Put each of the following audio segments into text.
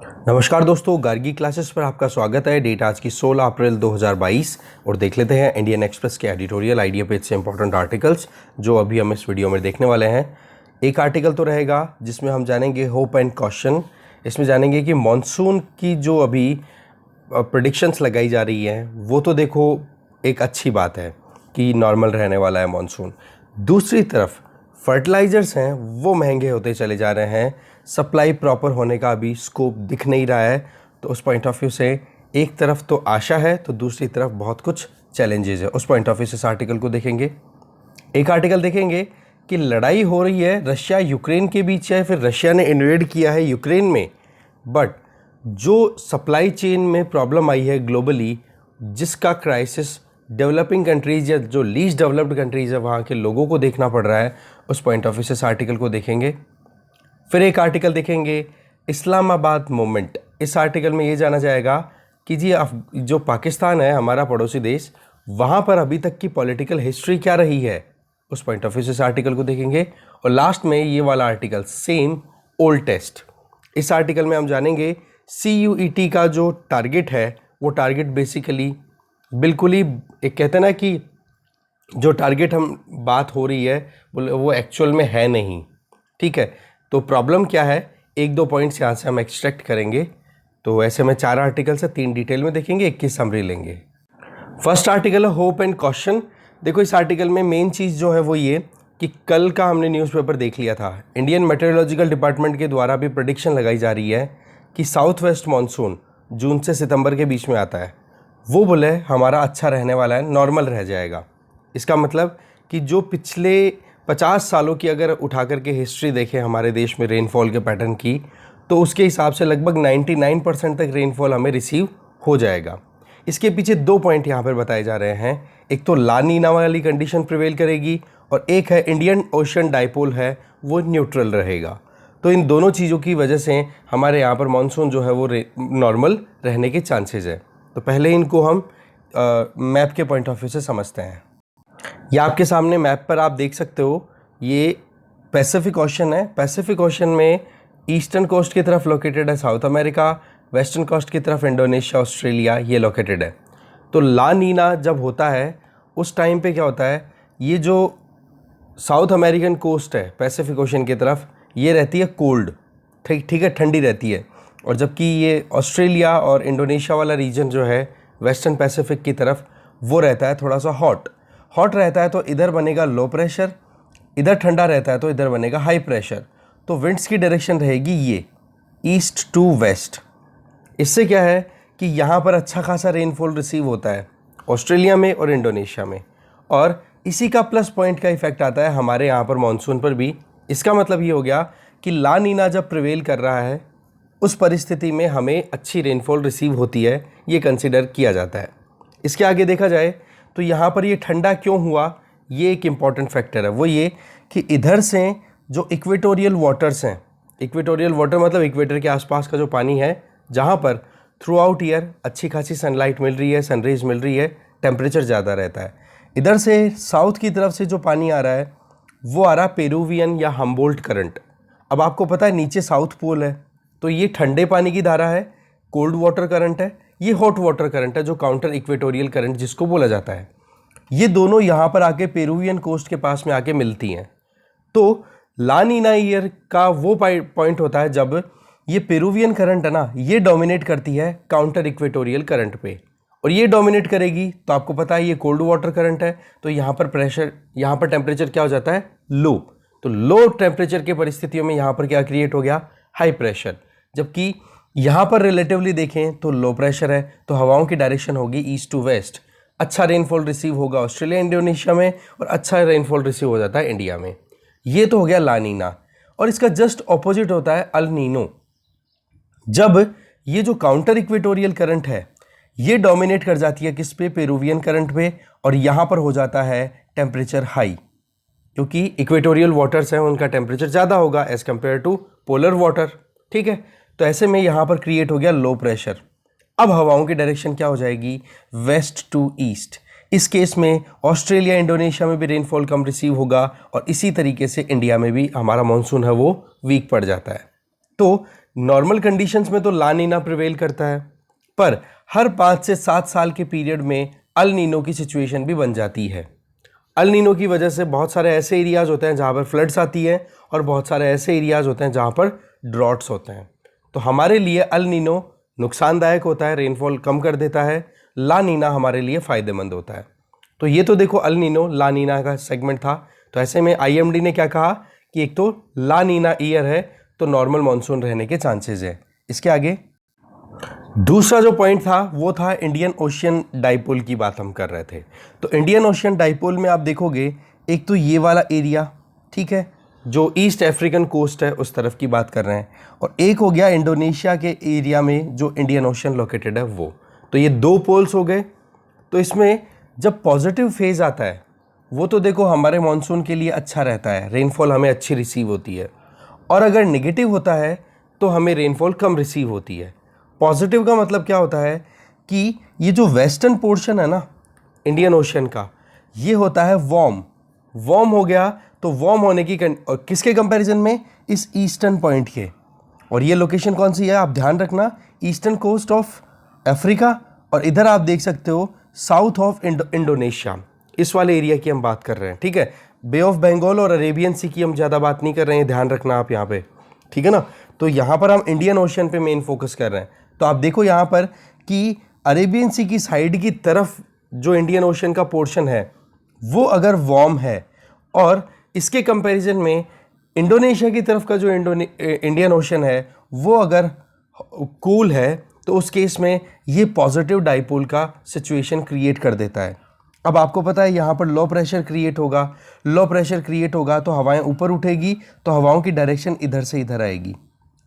नमस्कार दोस्तों, गार्गी क्लासेस पर आपका स्वागत है। डेट आज की 16 अप्रैल 2022 और देख लेते हैं इंडियन एक्सप्रेस के एडिटोरियल आइडिया पेज से इंपॉर्टेंट आर्टिकल्स जो अभी हम इस वीडियो में देखने वाले हैं। एक आर्टिकल तो रहेगा जिसमें हम जानेंगे होप एंड कॉशन। इसमें जानेंगे कि मॉनसून की जो अभी प्रेडिक्शंस लगाई जा रही हैं वो तो देखो एक अच्छी बात है कि नॉर्मल रहने वाला है मॉनसून। दूसरी तरफ फर्टिलाइज़र्स हैं वो महंगे होते चले जा रहे हैं, सप्लाई प्रॉपर होने का अभी स्कोप दिख नहीं रहा है। तो उस पॉइंट ऑफ व्यू से एक तरफ तो आशा है तो दूसरी तरफ बहुत कुछ चैलेंजेस है। उस पॉइंट ऑफ व्यू से इस आर्टिकल को देखेंगे। एक आर्टिकल देखेंगे कि लड़ाई हो रही है रशिया यूक्रेन के बीच है, फिर रशिया ने इन्वेड किया है यूक्रेन में, बट जो सप्लाई चेन में प्रॉब्लम आई है ग्लोबली, जिसका क्राइसिस डेवलपिंग कंट्रीज़ या जो लीस्ट डेवलप्ड कंट्रीज़ है वहाँ के लोगों को देखना पड़ रहा है। उस पॉइंट ऑफ व्यू से इस आर्टिकल को देखेंगे। फिर एक आर्टिकल देखेंगे इस्लामाबाद मूवमेंट। इस आर्टिकल में ये जाना जाएगा कि जी जो पाकिस्तान है हमारा पड़ोसी देश, वहाँ पर अभी तक की पॉलिटिकल हिस्ट्री क्या रही है, उस पॉइंट ऑफ व्यू से इस आर्टिकल को देखेंगे। और लास्ट में ये वाला आर्टिकल सेम ओल्ड टेस्ट। इस आर्टिकल में हम जानेंगे CUET का जो टारगेट है वो टारगेट बेसिकली बिल्कुल ही एक कहते हैं ना कि जो टारगेट हम बात हो रही है वो एक्चुअल में है नहीं। ठीक है, तो प्रॉब्लम क्या है, एक दो पॉइंट्स यहाँ से हम एक्सट्रैक्ट करेंगे। तो ऐसे में 4 आर्टिकल से 3 डिटेल में देखेंगे, 1 की समरी लेंगे। फर्स्ट आर्टिकल है होप एंड कॉशन। देखो इस आर्टिकल में मेन चीज़ जो है वो ये कि कल का हमने न्यूज़पेपर देख लिया था, इंडियन मेट्रोलॉजिकल डिपार्टमेंट के द्वारा भी प्रेडिक्शन लगाई जा रही है कि साउथ वेस्ट मानसून जून से सितंबर के बीच में आता है। वो बोले हमारा अच्छा रहने वाला है, नॉर्मल रह जाएगा। इसका मतलब कि जो पिछले 50 सालों की अगर उठा करके हिस्ट्री देखें हमारे देश में रेनफॉल के पैटर्न की, तो उसके हिसाब से लगभग 99% तक रेनफॉल हमें रिसीव हो जाएगा। इसके पीछे 2 पॉइंट यहाँ पर बताए जा रहे हैं। एक तो ला नीना वाली कंडीशन प्रिवेल करेगी और एक है इंडियन ओशन डाइपोल है वो न्यूट्रल रहेगा। तो इन दोनों चीज़ों की वजह से हमारे यहाँ पर मानसून जो है वो नॉर्मल रहने के चांसेस है। तो पहले इनको हम मैप के पॉइंट ऑफ व्यू से समझते हैं। ये आपके सामने मैप पर आप देख सकते हो, ये पैसिफिक ओशन है। पैसिफिक ओशन में ईस्टर्न कोस्ट की तरफ लोकेटेड है साउथ अमेरिका, वेस्टर्न कोस्ट की तरफ इंडोनेशिया, ऑस्ट्रेलिया ये लोकेटेड है। तो ला नीना जब होता है उस टाइम पे क्या होता है, ये जो साउथ अमेरिकन कोस्ट है पैसिफिक ओशन की तरफ ये रहती है कोल्ड, ठीक है, ठंडी रहती है। और जबकि ये ऑस्ट्रेलिया और इंडोनेशिया वाला रीजन जो है वेस्टर्न पैसिफिक की तरफ वो रहता है थोड़ा सा हॉट रहता है। तो इधर बनेगा लो प्रेशर, इधर ठंडा रहता है तो इधर बनेगा हाई प्रेशर। तो विंड्स की डायरेक्शन रहेगी ये ईस्ट टू वेस्ट। इससे क्या है कि यहाँ पर अच्छा खासा रेनफॉल रिसीव होता है ऑस्ट्रेलिया में और इंडोनेशिया में, और इसी का प्लस पॉइंट का इफेक्ट आता है हमारे यहाँ पर मानसून पर भी। इसका मतलब ये हो गया कि ला नीना जब प्रिवेल कर रहा है उस परिस्थिति में हमें अच्छी रेनफॉल रिसीव होती है, ये कंसिडर किया जाता है। इसके आगे देखा जाए तो यहाँ पर ये ठंडा क्यों हुआ, ये एक इम्पॉर्टेंट फैक्टर है। वो ये कि इधर से जो इक्वेटोरियल वाटर्स हैं, इक्वेटोरियल वाटर मतलब इक्वेटर के आसपास का जो पानी है, जहाँ पर थ्रू आउट ईयर अच्छी खासी सनलाइट मिल रही है, सनरेज मिल रही है, टेम्परेचर ज़्यादा रहता है। इधर से साउथ की तरफ से जो पानी आ रहा है वो आ रहा पेरूवियन या हम्बोल्ट करंट। अब आपको पता है नीचे साउथ पोल है, तो ये ठंडे पानी की धारा है, कोल्ड वाटर करंट है, ये हॉट वाटर करंट है जो काउंटर इक्वेटोरियल करंट जिसको बोला जाता है। ये दोनों यहाँ पर आके पेरूवियन कोस्ट के पास में आके मिलती हैं। तो ला नीना ईयर का वो पॉइंट होता है जब ये पेरूवियन करंट है ना, ये डोमिनेट करती है काउंटर इक्वेटोरियल करंट पे, और ये डोमिनेट करेगी तो आपको पता है ये कोल्ड वाटर करंट है। तो यहाँ पर प्रेशर, यहाँ पर टेम्परेचर क्या हो जाता है, लो। तो लो टेम्परेचर के परिस्थितियों में यहाँ पर क्या क्रिएट हो गया, हाई प्रेशर। जबकि यहाँ पर रिलेटिवली देखें तो लो प्रेशर है, तो हवाओं की डायरेक्शन होगी ईस्ट टू वेस्ट। अच्छा रेनफॉल रिसीव होगा ऑस्ट्रेलिया इंडोनेशिया में, और अच्छा रेनफॉल रिसीव हो जाता है इंडिया में। ये तो हो गया ला नीना। और इसका जस्ट ऑपोजिट होता है अल नीनो। जब ये जो काउंटर इक्वेटोरियल करंट है ये डोमिनेट कर जाती है किस पे, पेरूवियन करंट पे, और यहाँ पर हो जाता है टेम्परेचर हाई, क्योंकि इक्वेटोरियल वाटर्स हैं उनका टेम्परेचर ज़्यादा होगा as compared to polar water. ठीक है, तो ऐसे में यहाँ पर क्रिएट हो गया लो प्रेशर। अब हवाओं की डायरेक्शन क्या हो जाएगी, वेस्ट टू ईस्ट। इस केस में ऑस्ट्रेलिया इंडोनेशिया में भी रेनफॉल कम रिसीव होगा, और इसी तरीके से इंडिया में भी हमारा मानसून है वो वीक पड़ जाता है। तो नॉर्मल कंडीशंस में तो ला नीना प्रिवेल करता है, पर हर 5 से 7 साल के पीरियड में अल नीनो की सिचुएशन भी बन जाती है। अल नीनो की वजह से बहुत सारे ऐसे एरियाज होते हैं जहाँ पर फ्लड्स आती है और बहुत सारे ऐसे एरियाज होते हैं जहाँ पर ड्रॉट्स होते हैं। तो हमारे लिए अल नीनो नुकसानदायक होता है, रेनफॉल कम कर देता है। ला नीना हमारे लिए फ़ायदेमंद होता है। तो ये तो देखो अल नीनो ला नीना का सेगमेंट था। तो ऐसे में आईएमडी ने क्या कहा कि एक तो ला नीना ईयर है तो नॉर्मल मानसून रहने के चांसेस है। इसके आगे दूसरा जो पॉइंट था वो था इंडियन ओशियन डाइपोल की बात हम कर रहे थे। तो इंडियन ओशियन डाइपोल में आप देखोगे एक तो ये वाला एरिया, ठीक है, जो ईस्ट अफ्रीकन कोस्ट है उस तरफ की बात कर रहे हैं, और एक हो गया इंडोनेशिया के एरिया में जो इंडियन ओशियन लोकेटेड है वो। तो ये 2 पोल्स हो गए। तो इसमें जब पॉजिटिव फेज आता है वो तो देखो हमारे मानसून के लिए अच्छा रहता है, रेनफॉल हमें अच्छी रिसीव होती है, और अगर नेगेटिव होता है तो हमें रेनफॉल कम रिसीव होती है। पॉजिटिव का मतलब क्या होता है कि ये जो वेस्टर्न पोर्शन है ना इंडियन ओशन का, ये होता है वार्म हो गया। तो वार्म होने की किसके कंपैरिजन में, इस ईस्टर्न पॉइंट के। और ये लोकेशन कौन सी है आप ध्यान रखना, ईस्टर्न कोस्ट ऑफ अफ्रीका, और इधर आप देख सकते हो साउथ ऑफ इंडोनेशिया, इस वाले एरिया की हम बात कर रहे हैं, ठीक है। बे ऑफ बंगाल और अरेबियन सी की हम ज़्यादा बात नहीं कर रहे हैं, ध्यान रखना आप यहाँ पे, ठीक है ना। तो यहाँ पर हम इंडियन ओशन पे मेन फोकस कर रहे हैं। तो आप देखो यहाँ पर कि अरेबियन सी की साइड की तरफ जो इंडियन ओशन का पोर्शन है वो अगर वार्म है, और इसके कंपैरिजन में इंडोनेशिया की तरफ का जो इंडियन ओशन है वो अगर कूल है, तो उस केस में ये पॉजिटिव डाइपोल का सिचुएशन क्रिएट कर देता है। अब आपको पता है यहाँ पर लो प्रेशर क्रिएट होगा तो हवाएं ऊपर उठेगी, तो हवाओं की डायरेक्शन इधर से इधर आएगी,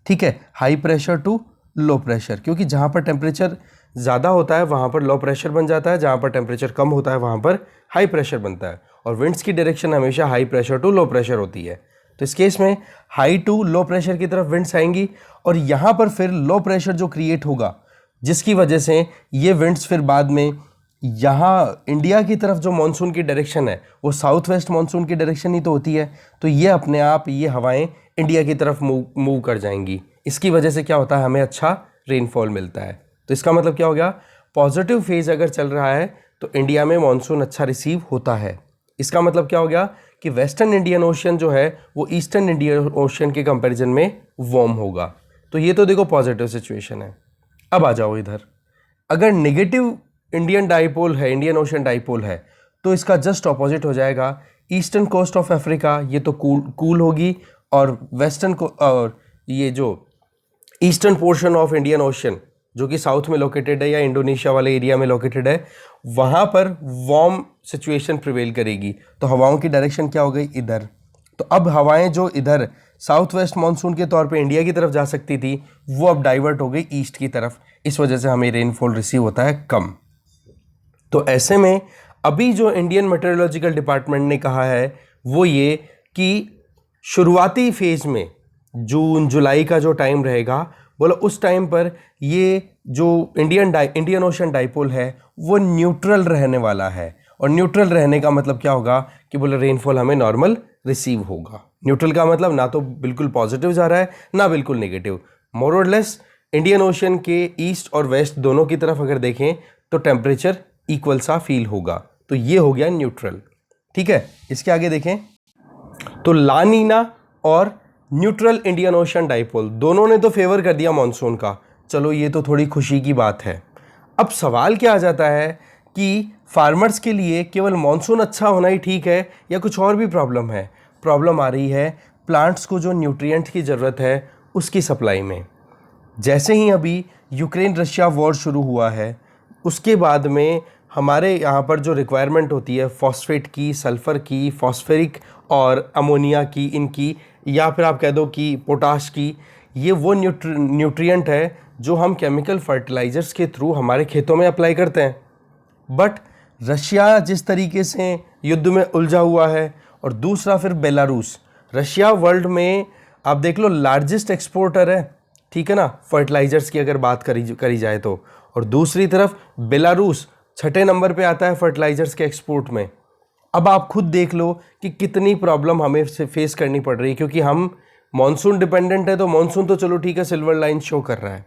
ठीक है, high pressure to low pressure, क्योंकि जहाँ पर टेम्परेचर ज़्यादा होता है वहाँ पर लो प्रेशर बन जाता है, जहाँ पर टेम्परेचर कम होता है वहाँ पर हाई प्रेशर बनता है, और विंड्स की डायरेक्शन हमेशा high pressure to low pressure होती है। तो इस केस में हाई टू लो प्रेशर की तरफ विंड्स आएंगी, और यहाँ पर फिर लो प्रेशर जो क्रिएट होगा, जिसकी वजह से ये विंड्स फिर बाद में यहाँ इंडिया की तरफ जो मानसून की डायरेक्शन है वो साउथ वेस्ट मानसून की डायरेक्शन ही तो होती है, तो ये अपने आप ये हवाएं इंडिया की तरफ मूव कर जाएंगी। इसकी वजह से क्या होता है, हमें अच्छा रेनफॉल मिलता है। तो इसका मतलब क्या हो गया, पॉजिटिव फेज अगर चल रहा है तो इंडिया में मानसून अच्छा रिसीव होता है। इसका मतलब क्या हो गया कि वेस्टर्न इंडियन ओशन जो है वो ईस्टर्न इंडियन ओशन के कंपैरिजन में वार्म होगा। तो ये तो देखो पॉजिटिव सिचुएशन है। अब आ जाओ इधर, अगर नेगेटिव इंडियन ओशन डाइपोल है तो इसका जस्ट ऑपोजिट हो जाएगा। ईस्टर्न कोस्ट ऑफ अफ्रीका ये तो कूल होगी, और वेस्टर्न को और ये जो eastern portion of Indian ocean जो कि साउथ में लोकेटेड है या इंडोनेशिया वाले एरिया में लोकेटेड है, वहाँ पर वार्म सिचुएशन प्रिवेल करेगी। तो हवाओं की डायरेक्शन क्या हो गई, इधर। तो अब हवाएं जो इधर साउथ वेस्ट मानसून के तौर पे इंडिया की तरफ जा सकती थी वो अब डाइवर्ट हो गई ईस्ट की तरफ। इस वजह से हमें रेनफॉल रिसीव होता है कम। तो ऐसे में अभी जो इंडियन मेट्रोलॉजिकल डिपार्टमेंट ने कहा है वो ये कि शुरुआती फेज में जून जुलाई का जो टाइम रहेगा, बोलो उस टाइम पर ये जो इंडियन ओशन डाइपोल है वो न्यूट्रल रहने वाला है। और न्यूट्रल रहने का मतलब क्या होगा कि बोले रेनफॉल हमें नॉर्मल रिसीव होगा। न्यूट्रल का मतलब ना तो बिल्कुल पॉजिटिव जा रहा है ना बिल्कुल नेगेटिव, मोर और लेस इंडियन ओशन के ईस्ट और वेस्ट दोनों की तरफ अगर देखें तो टेम्परेचर इक्वल सा फील होगा। तो ये हो गया न्यूट्रल, ठीक है। इसके आगे देखें तो ला नीना और न्यूट्रल इंडियन ओशन डाइपोल दोनों ने तो फेवर कर दिया मॉनसून का, चलो ये तो थोड़ी खुशी की बात है। अब सवाल क्या आ जाता है कि फार्मर्स के लिए केवल मॉनसून अच्छा होना ही ठीक है या कुछ और भी प्रॉब्लम है। प्रॉब्लम आ रही है प्लांट्स को जो न्यूट्रिएंट की ज़रूरत है उसकी सप्लाई में। जैसे ही अभी यूक्रेन रशिया वॉर शुरू हुआ है उसके बाद में हमारे यहाँ पर जो रिक्वायरमेंट होती है फॉस्फेट की, सल्फ़र की, फॉस्फेरिक और अमोनिया की, इनकी, या फिर आप कह दो कि पोटाश की, ये वो न्यूट्रिएंट है जो हम केमिकल फर्टिलाइज़र्स के थ्रू हमारे खेतों में अप्लाई करते हैं। बट रशिया जिस तरीके से युद्ध में उलझा हुआ है, और दूसरा फिर बेलारूस, रशिया वर्ल्ड में आप देख लो लार्जेस्ट एक्सपोर्टर है, ठीक है ना, फर्टिलाइज़र्स की अगर बात करी जाए तो, और दूसरी तरफ बेलारूस 6ठे नंबर पे आता है फर्टिलाइज़र्स के एक्सपोर्ट में। अब आप खुद देख लो कि कितनी प्रॉब्लम हमें फेस करनी पड़ रही है, क्योंकि हम मॉनसून डिपेंडेंट है तो मॉनसून तो चलो ठीक है, सिल्वर लाइन शो कर रहा है,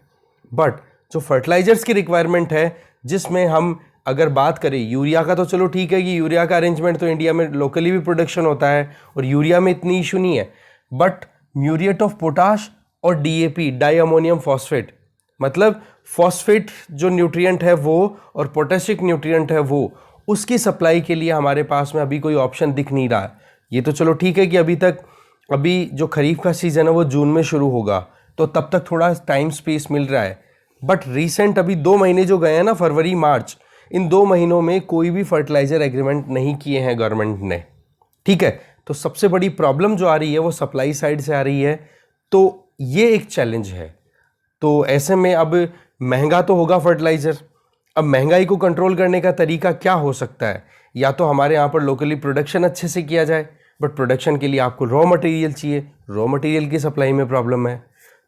बट जो फर्टिलाइजर्स की रिक्वायरमेंट है, जिसमें हम अगर बात करें यूरिया का, तो चलो ठीक है कि यूरिया का अरेंजमेंट तो इंडिया में लोकली भी प्रोडक्शन होता है और यूरिया में इतनी इशू नहीं है, बट म्यूरिएट ऑफ पोटाश और डीएपी, डाई अमोनियम फॉस्फेट, मतलब फॉस्फेट जो न्यूट्रिएंट है वो और पोटेशिक न्यूट्रिएंट है वो, उसकी सप्लाई के लिए हमारे पास में अभी कोई ऑप्शन दिख नहीं रहा है। ये तो चलो ठीक है कि अभी जो खरीफ का सीज़न है वो जून में शुरू होगा, तो तब तक थोड़ा टाइम स्पेस मिल रहा है, बट रिसेंट अभी 2 महीने जो गए हैं ना, फरवरी मार्च, इन 2 महीनों में कोई भी फर्टिलाइजर एग्रीमेंट नहीं किए हैं गवर्नमेंट ने, ठीक है। तो सबसे बड़ी प्रॉब्लम जो आ रही है वो सप्लाई साइड से आ रही है, तो ये एक चैलेंज है। तो ऐसे में अब महंगा तो होगा फर्टिलाइजर। अब महंगाई को कंट्रोल करने का तरीका क्या हो सकता है? या तो हमारे यहाँ पर लोकली प्रोडक्शन अच्छे से किया जाए, बट प्रोडक्शन के लिए आपको रॉ मटेरियल चाहिए, रॉ मटेरियल की सप्लाई में प्रॉब्लम है।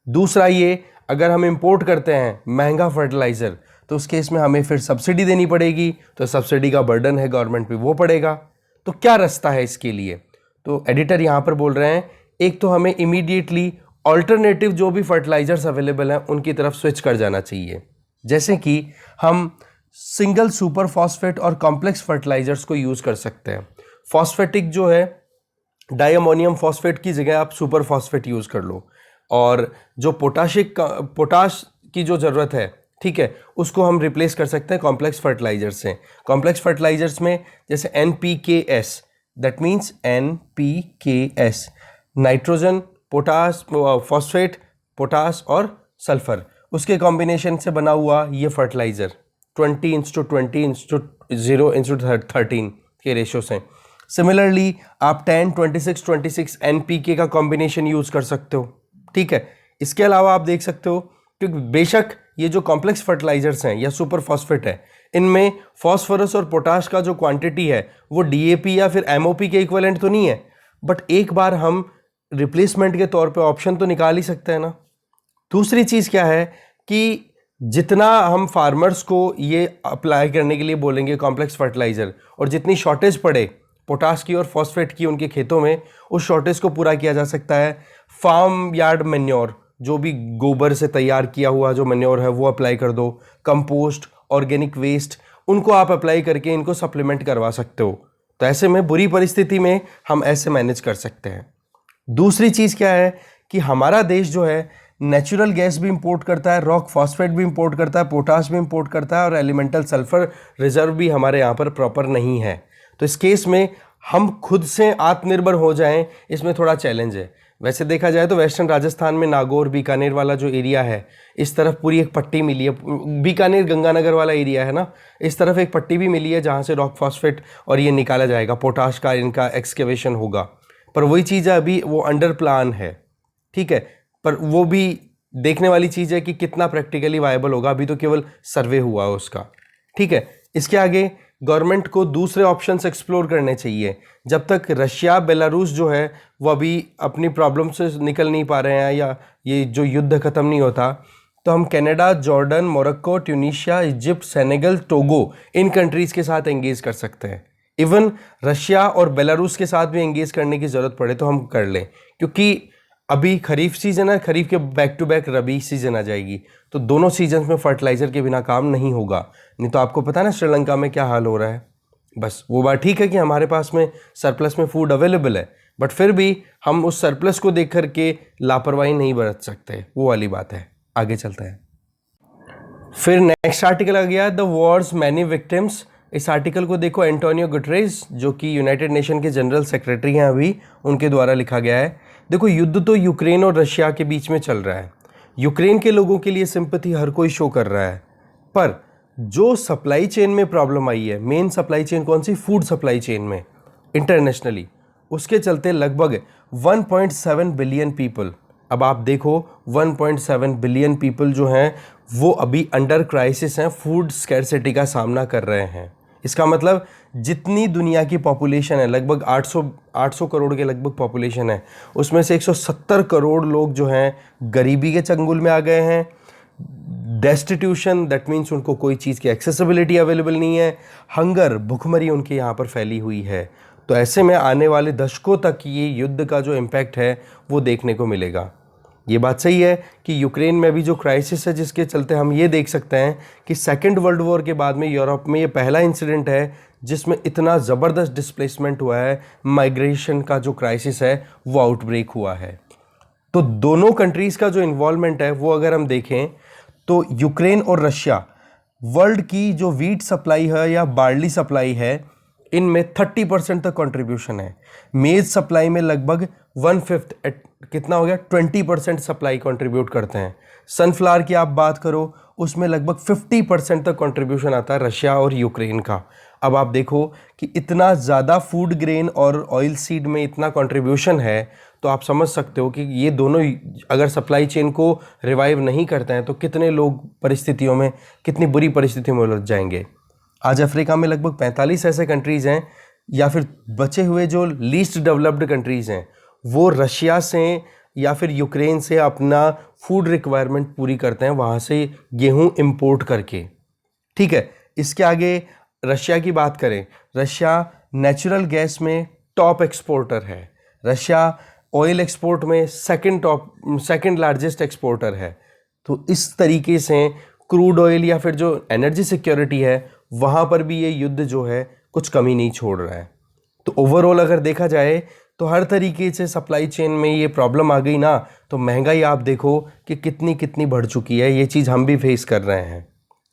दूसरा ये, अगर हम इंपोर्ट करते हैं महंगा फर्टिलाइजर, तो उस केस में हमें फिर सब्सिडी देनी पड़ेगी, तो सब्सिडी का बर्डन है गवर्नमेंट पे, वो पड़ेगा। तो क्या रास्ता है इसके लिए? तो एडिटर यहाँ पर बोल रहे हैं, एक तो हमें इमीडिएटली ऑल्टरनेटिव जो भी फर्टिलाइजर्स अवेलेबल हैं उनकी तरफ स्विच कर जाना चाहिए, जैसे कि हम सिंगल सुपर फॉस्फेट और कॉम्प्लेक्स फर्टिलाइजर्स को यूज़ कर सकते हैं। फॉस्फेटिक जो है, डाई अमोनियम फॉस्फेट की जगह आप सुपर फॉस्फेट यूज़ कर लो, और जो पोटाश की जो ज़रूरत है, ठीक है, उसको हम रिप्लेस कर सकते हैं कॉम्प्लेक्स फर्टिलाइजर से। कॉम्प्लेक्स फर्टिलाइजर्स में जैसे NPKS, that means NPKS, nitrogen, potash, phosphate, potash और सल्फर, उसके कॉम्बिनेशन से बना हुआ ये फर्टिलाइज़र 20:20:0:13 के रेशो से। सिमिलरली आप 10:26:26 NPK का कॉम्बिनेशन यूज़ कर सकते हो, ठीक है। इसके अलावा आप देख सकते हो, क्योंकि बेशक ये जो कॉम्प्लेक्स फर्टिलाइजर्स हैं या सुपर फॉस्फेट है, इनमें फॉस्फोरस और पोटाश का जो क्वांटिटी है वो DAP या फिर MOP के इक्विवेलेंट तो नहीं है, बट एक बार हम रिप्लेसमेंट के तौर पे ऑप्शन तो निकाल ही सकते हैं ना। दूसरी चीज़ क्या है कि जितना हम फार्मर्स को ये अप्लाई करने के लिए बोलेंगे कॉम्प्लेक्स फर्टिलाइज़र, और जितनी शॉर्टेज पड़े पोटाश की और फॉस्फेट की उनके खेतों में, उस शॉर्टेज को पूरा किया जा सकता है फार्म यार्ड मैन्योर, जो भी गोबर से तैयार किया हुआ जो मैन्योर है वो अप्लाई कर दो, कंपोस्ट, ऑर्गेनिक वेस्ट, उनको आप अप्लाई करके इनको सप्लीमेंट करवा सकते हो। तो ऐसे में बुरी परिस्थिति में हम ऐसे मैनेज कर सकते हैं। दूसरी चीज़ क्या है कि हमारा देश जो है नेचुरल गैस भी इंपोर्ट करता है, रॉक फॉस्फेट भी इंपोर्ट करता है, पोटाश भी इंपोर्ट करता है, और एलिमेंटल सल्फर रिजर्व भी हमारे यहाँ पर प्रॉपर नहीं है। तो इस केस में हम खुद से आत्मनिर्भर हो जाएं, इसमें थोड़ा चैलेंज है। वैसे देखा जाए तो वेस्टर्न राजस्थान में नागौर बीकानेर वाला जो एरिया है, इस तरफ पूरी एक पट्टी मिली है, बीकानेर गंगानगर वाला एरिया है ना, इस तरफ एक पट्टी भी मिली है जहाँ से रॉक फॉस्फेट और ये निकाला जाएगा, पोटाश का इनका एक्सकेवेशन होगा। पर वही चीज़ है, अभी वो अंडर प्लान है, ठीक है, पर वो भी देखने वाली चीज़ है कि कितना प्रैक्टिकली वायबल होगा, अभी तो केवल सर्वे हुआ है उसका, ठीक है। इसके आगे गवर्नमेंट को दूसरे ऑप्शंस एक्सप्लोर करने चाहिए। जब तक रशिया बेलारूस जो है वो अभी अपनी प्रॉब्लम से निकल नहीं पा रहे हैं, या ये जो युद्ध ख़त्म नहीं होता, तो हम Canada, Jordan, Morocco, Tunisia, Egypt, Senegal, Togo, इन कंट्रीज़ के साथ एंगेज कर सकते हैं। इवन रशिया और बेलारूस के साथ भी एंगेज करने की ज़रूरत पड़े तो हम कर लें, क्योंकि अभी खरीफ सीजन है, खरीफ के back to back rabi season आ जाएगी, तो दोनों सीजन्स में फर्टिलाइज़र के बिना काम नहीं होगा। नहीं तो आपको पता है ना श्रीलंका में क्या हाल हो रहा है। बस वो बात ठीक है कि हमारे पास में सरप्लस में फूड अवेलेबल है, बट फिर भी हम उस सरप्लस को देख कर के लापरवाही नहीं बरत सकते, वो वाली बात है। आगे चलते हैं। फिर नेक्स्ट आर्टिकल आ गया, द वॉर्स मैनी विक्टिम्स। इस आर्टिकल को देखो एंटोनियो गुटरेस, जो कि यूनाइटेड नेशन के जनरल सेक्रेटरी हैं अभी, उनके द्वारा लिखा गया है। देखो, युद्ध तो यूक्रेन और रशिया के बीच में चल रहा है। यूक्रेन के लोगों के लिए सिंपैथी हर कोई शो कर रहा है, पर जो सप्लाई चेन में प्रॉब्लम आई है, मेन सप्लाई चेन कौन सी, फूड सप्लाई चेन में इंटरनेशनली, उसके चलते लगभग 1.7 बिलियन पीपल, अब आप देखो 1.7 बिलियन पीपल जो हैं वो अभी अंडर क्राइसिस हैं, फूड स्कैरसिटी का सामना कर रहे हैं। इसका मतलब जितनी दुनिया की पॉपुलेशन है, लगभग 800 करोड़ के लगभग पॉपुलेशन है, उसमें से 170 करोड़ लोग जो हैं गरीबी के चंगुल में आ गए हैं। डेस्टिट्यूशन, दैट मीन्स उनको कोई चीज़ की एक्सेसिबिलिटी अवेलेबल नहीं है। हंगर, भुखमरी उनके यहाँ पर फैली हुई है। तो ऐसे में आने वाले दशकों तक ये युद्ध का जो इम्पैक्ट है वो देखने को मिलेगा। ये बात सही है कि यूक्रेन में अभी जो क्राइसिस है जिसके चलते हम ये देख सकते हैं कि सेकेंड वर्ल्ड वॉर के बाद में यूरोप में ये पहला इंसिडेंट है जिसमें इतना ज़बरदस्त डिस्प्लेसमेंट हुआ है, माइग्रेशन का जो क्राइसिस है वो आउटब्रेक हुआ है। तो दोनों कंट्रीज़ का जो इन्वॉल्वमेंट है वो अगर हम देखें तो यूक्रेन और रशिया वर्ल्ड की जो वीट सप्लाई है या बार्ली सप्लाई है इनमें 30% तक कंट्रीब्यूशन है। मेज सप्लाई में लगभग 1/5 कितना हो गया 20% सप्लाई कंट्रीब्यूट करते हैं। सनफ्लावर की आप बात करो उसमें लगभग 50% तक कंट्रीब्यूशन आता है रशिया और यूक्रेन का। अब आप देखो कि इतना ज़्यादा फूड ग्रेन और ऑयल सीड में इतना कंट्रीब्यूशन है तो आप समझ सकते हो कि ये दोनों अगर सप्लाई चेन को रिवाइव नहीं करते हैं तो कितने लोग परिस्थितियों में, कितनी बुरी परिस्थितियों में उलझ जाएंगे। आज अफ्रीका में लगभग 45 ऐसे कंट्रीज़ हैं या फिर बचे हुए जो लीस्ट डेवलप्ड कंट्रीज़ हैं वो रशिया से या फिर यूक्रेन से अपना फूड रिक्वायरमेंट पूरी करते हैं, वहाँ से गेहूं इंपोर्ट करके। ठीक है, इसके आगे रशिया की बात करें, रशिया नेचुरल गैस में टॉप एक्सपोर्टर है। रशिया ऑयल एक्सपोर्ट में सेकंड लार्जेस्ट एक्सपोर्टर है। तो इस तरीके से क्रूड ऑयल या फिर जो एनर्जी सिक्योरिटी है वहाँ पर भी ये युद्ध जो है कुछ कमी नहीं छोड़ रहा है। तो ओवरऑल अगर देखा जाए तो हर तरीके से सप्लाई चेन में ये प्रॉब्लम आ गई ना, तो महंगाई आप देखो कि कितनी कितनी बढ़ चुकी है। ये चीज़ हम भी फेस कर रहे हैं।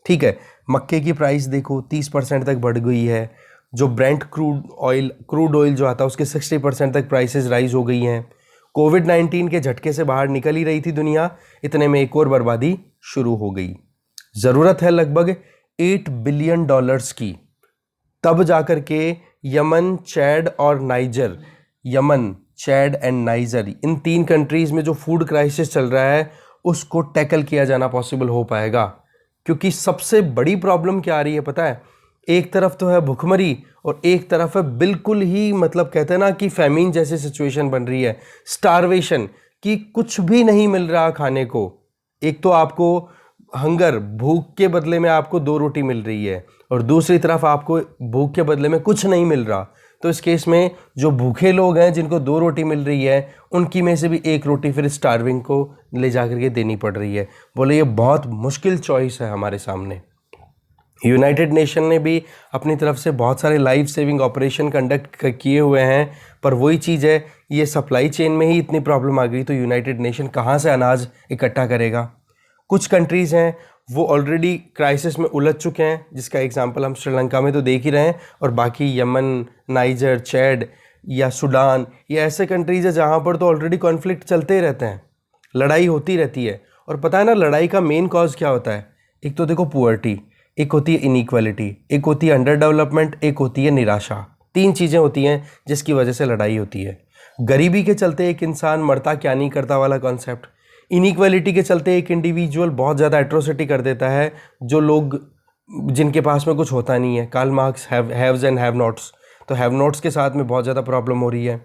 ठीक है, मक्के की प्राइस देखो 30% तक बढ़ गई है। जो ब्रेंट क्रूड ऑयल जो आता है उसके 60% तक प्राइसेस राइज हो गई हैं। कोविड-19 के झटके से बाहर निकल ही रही थी दुनिया, इतने में एक और बर्बादी शुरू हो गई। ज़रूरत है लगभग $8 बिलियन की, तब जाकर के यमन, चैड और niger, Yemen, Chad and niger, in 3 countries में जो फूड क्राइसिस चल रहा है उसको टैकल किया जाना पॉसिबल हो पाएगा। क्योंकि सबसे बड़ी प्रॉब्लम क्या आ रही है पता है, एक तरफ तो है भुखमरी और एक तरफ है बिल्कुल ही मतलब कहते हैं ना कि फैमिन जैसी सिचुएशन बन रही है, स्टारवेशन, कि कुछ भी नहीं मिल रहा खाने को। एक तो आपको हंगर, भूख के बदले में आपको 2 रोटी मिल रही है और दूसरी तरफ आपको भूख के बदले में कुछ नहीं मिल रहा। तो इस केस में जो भूखे लोग हैं जिनको 2 रोटी मिल रही है उनकी में से भी 1 रोटी फिर स्टार्विंग को ले जा करके देनी पड़ रही है। बोले ये बहुत मुश्किल चॉइस है हमारे सामने। यूनाइटेड नेशन ने भी अपनी तरफ से बहुत सारे लाइफ सेविंग ऑपरेशन कंडक्ट किए हुए हैं, पर वही चीज़ है, ये सप्लाई चेन में ही इतनी प्रॉब्लम आ गई तो यूनाइटेड नेशन कहाँ से अनाज इकट्ठा करेगा। कुछ कंट्रीज़ हैं वो ऑलरेडी क्राइसिस में उलझ चुके हैं, जिसका एग्जांपल हम श्रीलंका में तो देख ही रहे हैं, और बाकी यमन, नाइजर, चैड या सूडान, ये ऐसे कंट्रीज़ है जहाँ पर तो ऑलरेडी कॉन्फ्लिक्ट चलते ही रहते हैं, लड़ाई होती रहती है। और पता है ना लड़ाई का मेन कॉज क्या होता है, एक तो देखो पुअर्टी, एक होती है इनइक्वालिटी, एक होती है अंडर डेवलपमेंट, एक होती है निराशा। 3 चीज़ें होती हैं जिसकी वजह से लड़ाई होती है। गरीबी के चलते एक इंसान मरता क्या नहीं करता वाला कॉन्सेप्ट, इनइक्वालिटी के चलते एक इंडिविजुअल बहुत ज़्यादा एट्रोसिटी कर देता है, जो लोग जिनके पास में कुछ होता नहीं है। Karl Marx haves and have nots, तो हैव नॉट्स के साथ में बहुत ज़्यादा प्रॉब्लम हो रही है।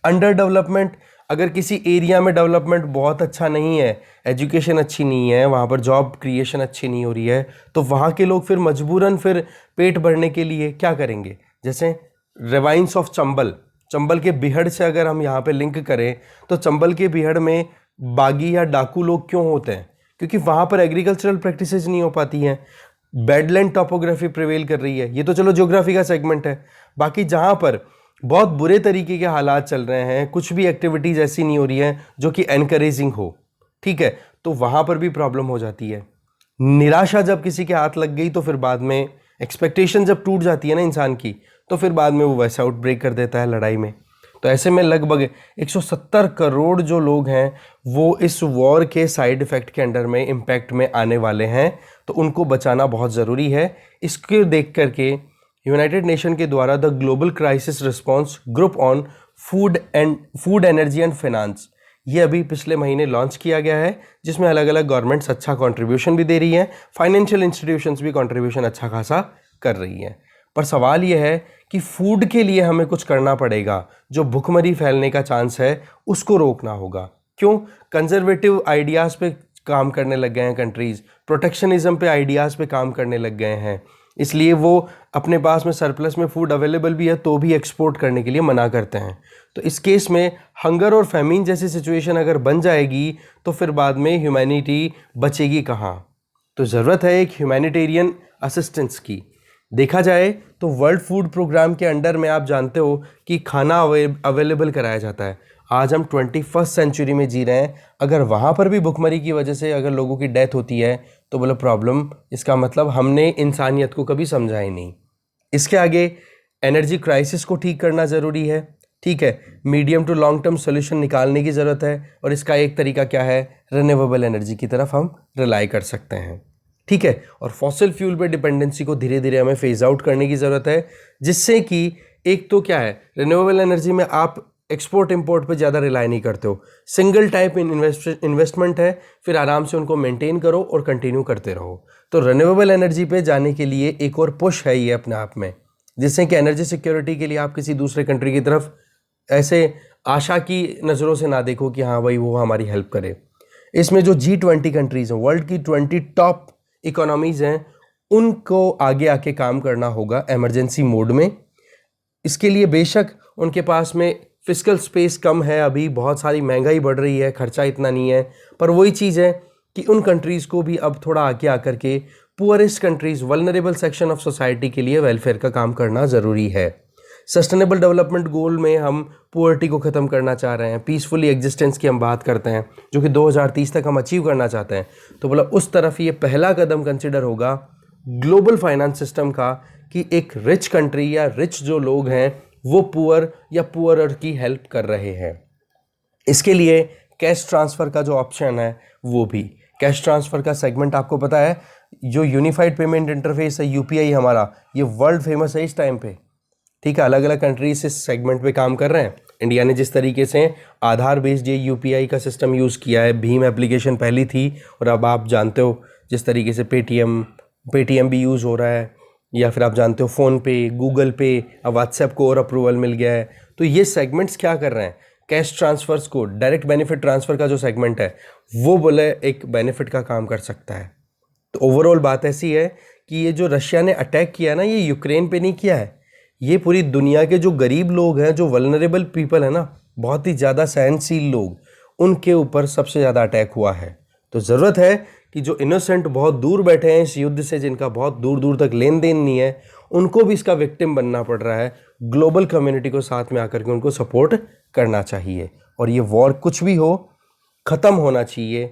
अंडर डेवलपमेंट, अगर किसी एरिया में डेवलपमेंट बहुत अच्छा नहीं है, एजुकेशन अच्छी नहीं है, वहाँ पर जॉब क्रिएशन अच्छी नहीं हो रही है, तो वहाँ के लोग फिर मजबूरन फिर पेट भरने के लिए क्या करेंगे। जैसे रिवाइंस ऑफ चंबल के बिहड़ से अगर हम यहाँ पे लिंक करें तो चंबल के बिहड़ में बागी या डाकू लोग क्यों होते हैं, क्योंकि वहाँ पर एग्रीकल्चरल प्रैक्टिसेस नहीं हो पाती हैं, बेडलैंड टॉपोग्राफी प्रिवेल कर रही है। ये तो चलो ज्योग्राफी का सेगमेंट है, बाकी जहाँ पर बहुत बुरे तरीके के हालात चल रहे हैं, कुछ भी एक्टिविटीज़ ऐसी नहीं हो रही हैं जो कि एनकरेजिंग हो, ठीक है, तो वहाँ पर भी प्रॉब्लम हो जाती है। निराशा जब किसी के हाथ लग गई तो फिर बाद में एक्सपेक्टेशन जब टूट जाती है ना इंसान की, तो फिर बाद में वो वैसा आउटब्रेक कर देता है लड़ाई में। तो ऐसे में लगभग 170 करोड़ जो लोग हैं वो इस वॉर के साइड इफ़ेक्ट के अंडर में इम्पैक्ट में आने वाले हैं, तो उनको बचाना बहुत ज़रूरी है। इसको देख करके यूनाइटेड नेशन के द्वारा the global crisis response group on food energy and finance, ये अभी पिछले महीने लॉन्च किया गया है, जिसमें अलग अलग गवर्नमेंट्स अच्छा कंट्रीब्यूशन भी दे रही हैं, फाइनेंशियल इंस्टीट्यूशंस भी कंट्रीब्यूशन अच्छा खासा कर रही हैं। पर सवाल ये है कि फूड के लिए हमें कुछ करना पड़ेगा, जो भुखमरी फैलने का चांस है उसको रोकना होगा। क्यों? कंजर्वेटिव आइडियाज़ पे काम करने लग गए हैं कंट्रीज़, प्रोटेक्शनिज्म पे आइडियाज़ पे काम करने लग गए हैं, इसलिए वो अपने पास में सरप्लस में फूड अवेलेबल भी है तो भी एक्सपोर्ट करने के लिए मना करते हैं। तो इस केस में हंगर और फैमिन जैसी सिचुएशन अगर बन जाएगी तो फिर बाद में ह्यूमैनिटी बचेगी कहाँ। तो ज़रूरत है एक ह्यूमैनिटेरियन असिस्टेंस की। देखा जाए तो वर्ल्ड फूड प्रोग्राम के अंडर में आप जानते हो कि खाना अवेलेबल कराया जाता है। आज हम 21st सेंचुरी में जी रहे हैं, अगर वहाँ पर भी भुखमरी की वजह से अगर लोगों की डेथ होती है तो बोलो प्रॉब्लम, इसका मतलब हमने इंसानियत को कभी समझा ही नहीं। इसके आगे एनर्जी क्राइसिस को ठीक करना ज़रूरी है, ठीक है। Medium to long term solution निकालने की ज़रूरत है और इसका एक तरीका क्या है, रिन्यूएबल एनर्जी की तरफ हम रिलाई कर सकते हैं, ठीक है। और फॉसिल फ्यूल पे डिपेंडेंसी को धीरे धीरे हमें फेज आउट करने की ज़रूरत है, जिससे कि एक तो क्या है, रिन्यूएबल एनर्जी में आप एक्सपोर्ट इंपोर्ट पे ज़्यादा रिलाई नहीं करते हो, सिंगल टाइप इन्वेस्टमेंट है, फिर आराम से उनको मेंटेन करो और कंटिन्यू करते रहो। तो रिन्यूएबल एनर्जी पे जाने के लिए एक और पुश है ये अपने आप में, जिससे कि एनर्जी सिक्योरिटी के लिए आप किसी दूसरे कंट्री की तरफ ऐसे आशा की नज़रों से ना देखो कि हाँ भाई वो हमारी हेल्प करे। इसमें जो G20 कंट्रीज़ हैं, वर्ल्ड की 20 टॉप इकोनॉमीज़ हैं, उनको आगे आके काम करना होगा इमरजेंसी मोड में। इसके लिए बेशक उनके पास में फिस्कल स्पेस कम है, अभी बहुत सारी महंगाई बढ़ रही है, खर्चा इतना नहीं है, पर वही चीज़ है कि उन कंट्रीज़ को भी अब थोड़ा आगे आकर के poorest countries, vulnerable section of society के लिए वेलफेयर का काम करना ज़रूरी है। सस्टेनेबल डेवलपमेंट गोल में हम पुअर्टी को ख़त्म करना चाह रहे हैं, पीसफुली एग्जिस्टेंस की हम बात करते हैं, जो कि 2030 तक हम अचीव करना चाहते हैं। तो बोला उस तरफ ये पहला कदम कंसिडर होगा ग्लोबल फाइनेंस सिस्टम का, कि एक रिच कंट्री या रिच जो लोग हैं वो पुअर या पुअरर की हेल्प कर रहे हैं। इसके लिए कैश ट्रांसफ़र का जो ऑप्शन है, वो भी कैश ट्रांसफ़र का सेगमेंट आपको पता है, जो यूनिफाइड पेमेंट इंटरफेस है यूपीआई हमारा, ये वर्ल्ड फेमस है इस टाइम पे, ठीक है। अलग अलग कंट्रीज इस सेगमेंट पे काम कर रहे हैं। इंडिया ने जिस तरीके से आधार बेस्ड ये यूपीआई का सिस्टम यूज़ किया है, भीम एप्लीकेशन पहली थी, और अब आप जानते हो जिस तरीके से पेटीएम भी यूज़ हो रहा है, या फिर आप जानते हो फ़ोनपे, गूगल पे, अब व्हाट्सएप को और अप्रूवल मिल गया है। तो ये सेगमेंट्स क्या कर रहे हैं, कैश ट्रांसफ़र्स को, डायरेक्ट बेनिफिट ट्रांसफ़र का जो सेगमेंट है वो बोले एक बेनिफिट का काम कर सकता है। तो ओवरऑल बात ऐसी है कि ये जो रशिया ने अटैक किया ना, ये यूक्रेन पे नहीं किया है, ये पूरी दुनिया के जो गरीब लोग हैं, जो वल्नरेबल पीपल है ना, बहुत ही ज़्यादा सहनशील लोग, उनके ऊपर सबसे ज़्यादा अटैक हुआ है। तो ज़रूरत है कि जो इनोसेंट बहुत दूर बैठे हैं इस युद्ध से, जिनका बहुत दूर दूर तक लेन देन नहीं है, उनको भी इसका विक्टिम बनना पड़ रहा है। ग्लोबल कम्युनिटी को साथ में आकर के उनको सपोर्ट करना चाहिए, और ये वॉर कुछ भी हो ख़त्म होना चाहिए,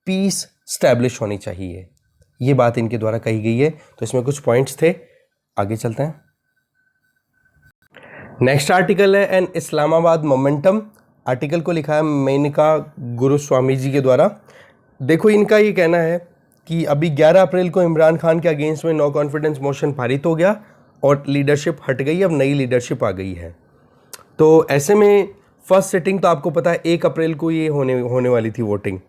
पीस स्टैब्लिश होनी चाहिए। ये बात इनके द्वारा कही गई है। तो इसमें कुछ पॉइंट्स थे, आगे चलते हैं। नेक्स्ट आर्टिकल है एन इस्लामाबाद मोमेंटम। आर्टिकल को लिखा है मेनका गुरुस्वामी जी के द्वारा। देखो इनका ये कहना है कि अभी 11 अप्रैल को इमरान खान के अगेंस्ट में नो कॉन्फिडेंस मोशन पारित हो गया और लीडरशिप हट गई, अब नई लीडरशिप आ गई है। तो ऐसे में फर्स्ट सिटिंग तो आपको पता है 1 अप्रैल को ये होने वाली थी वोटिंग,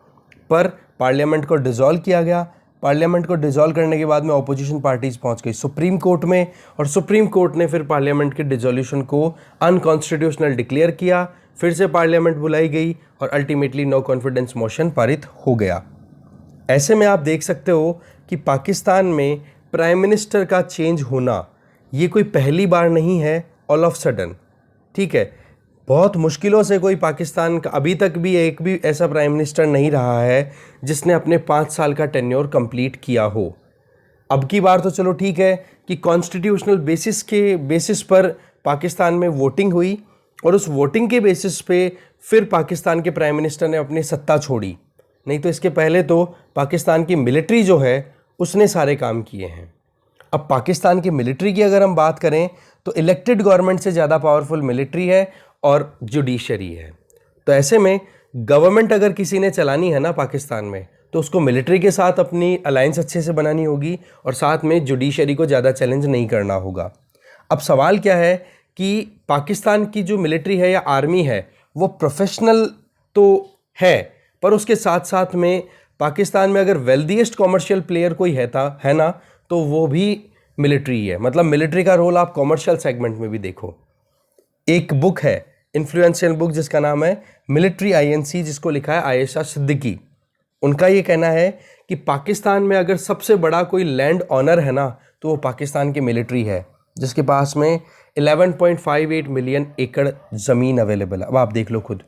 पर पार्लियामेंट को डिसॉल्व किया गया। पार्लियामेंट को डिसॉल्व करने के बाद में अपोजिशन पार्टीज पहुंच गई सुप्रीम कोर्ट में, और सुप्रीम कोर्ट ने फिर पार्लियामेंट के डिसोल्यूशन को अनकॉन्स्टिट्यूशनल डिक्लेयर किया। फिर से पार्लियामेंट बुलाई गई और अल्टीमेटली नो कॉन्फिडेंस मोशन पारित हो गया। ऐसे में आप देख सकते हो कि पाकिस्तान में प्राइम मिनिस्टर का चेंज होना ये कोई पहली बार नहीं है, ऑल ऑफ सडन, ठीक है। बहुत मुश्किलों से कोई पाकिस्तान का अभी तक भी एक भी ऐसा प्राइम मिनिस्टर नहीं रहा है जिसने अपने 5 साल का टेन्योर कंप्लीट किया हो। अब की बार तो चलो ठीक है कि कॉन्स्टिट्यूशनल बेसिस पर पाकिस्तान में वोटिंग हुई, और उस वोटिंग के बेसिस पे फिर पाकिस्तान के प्राइम मिनिस्टर ने अपनी सत्ता छोड़ी। नहीं तो इसके पहले तो पाकिस्तान की मिलिट्री जो है उसने सारे काम किए हैं। अब पाकिस्तान की मिलिट्री की अगर हम बात करें तो इलेक्टेड गवर्नमेंट से ज़्यादा पावरफुल मिलिट्री है और जुडिशरी है। तो ऐसे में गवर्नमेंट अगर किसी ने चलानी है ना पाकिस्तान में, तो उसको मिलिट्री के साथ अपनी अलायंस अच्छे से बनानी होगी और साथ में जुडिशरी को ज़्यादा चैलेंज नहीं करना होगा। अब सवाल क्या है कि पाकिस्तान की जो मिलिट्री है या आर्मी है वो प्रोफेशनल तो है, पर उसके साथ साथ में पाकिस्तान में अगर वेल्दीएस्ट कॉमर्शियल प्लेयर कोई है ना, तो वो भी मिलिट्री है। मतलब मिलिट्री का रोल आप कॉमर्शियल सेगमेंट में भी देखो। एक बुक है इन्फ्लुएंशियल बुक जिसका नाम है मिलिट्री आईएनसी, जिसको लिखा है आयशा सिद्दीकी। उनका ये कहना है कि पाकिस्तान में अगर सबसे बड़ा कोई लैंड ऑनर है ना, तो वो पाकिस्तान की मिलिट्री है, जिसके पास में 11.58 मिलियन एकड़ ज़मीन अवेलेबल है। अब आप देख लो खुद।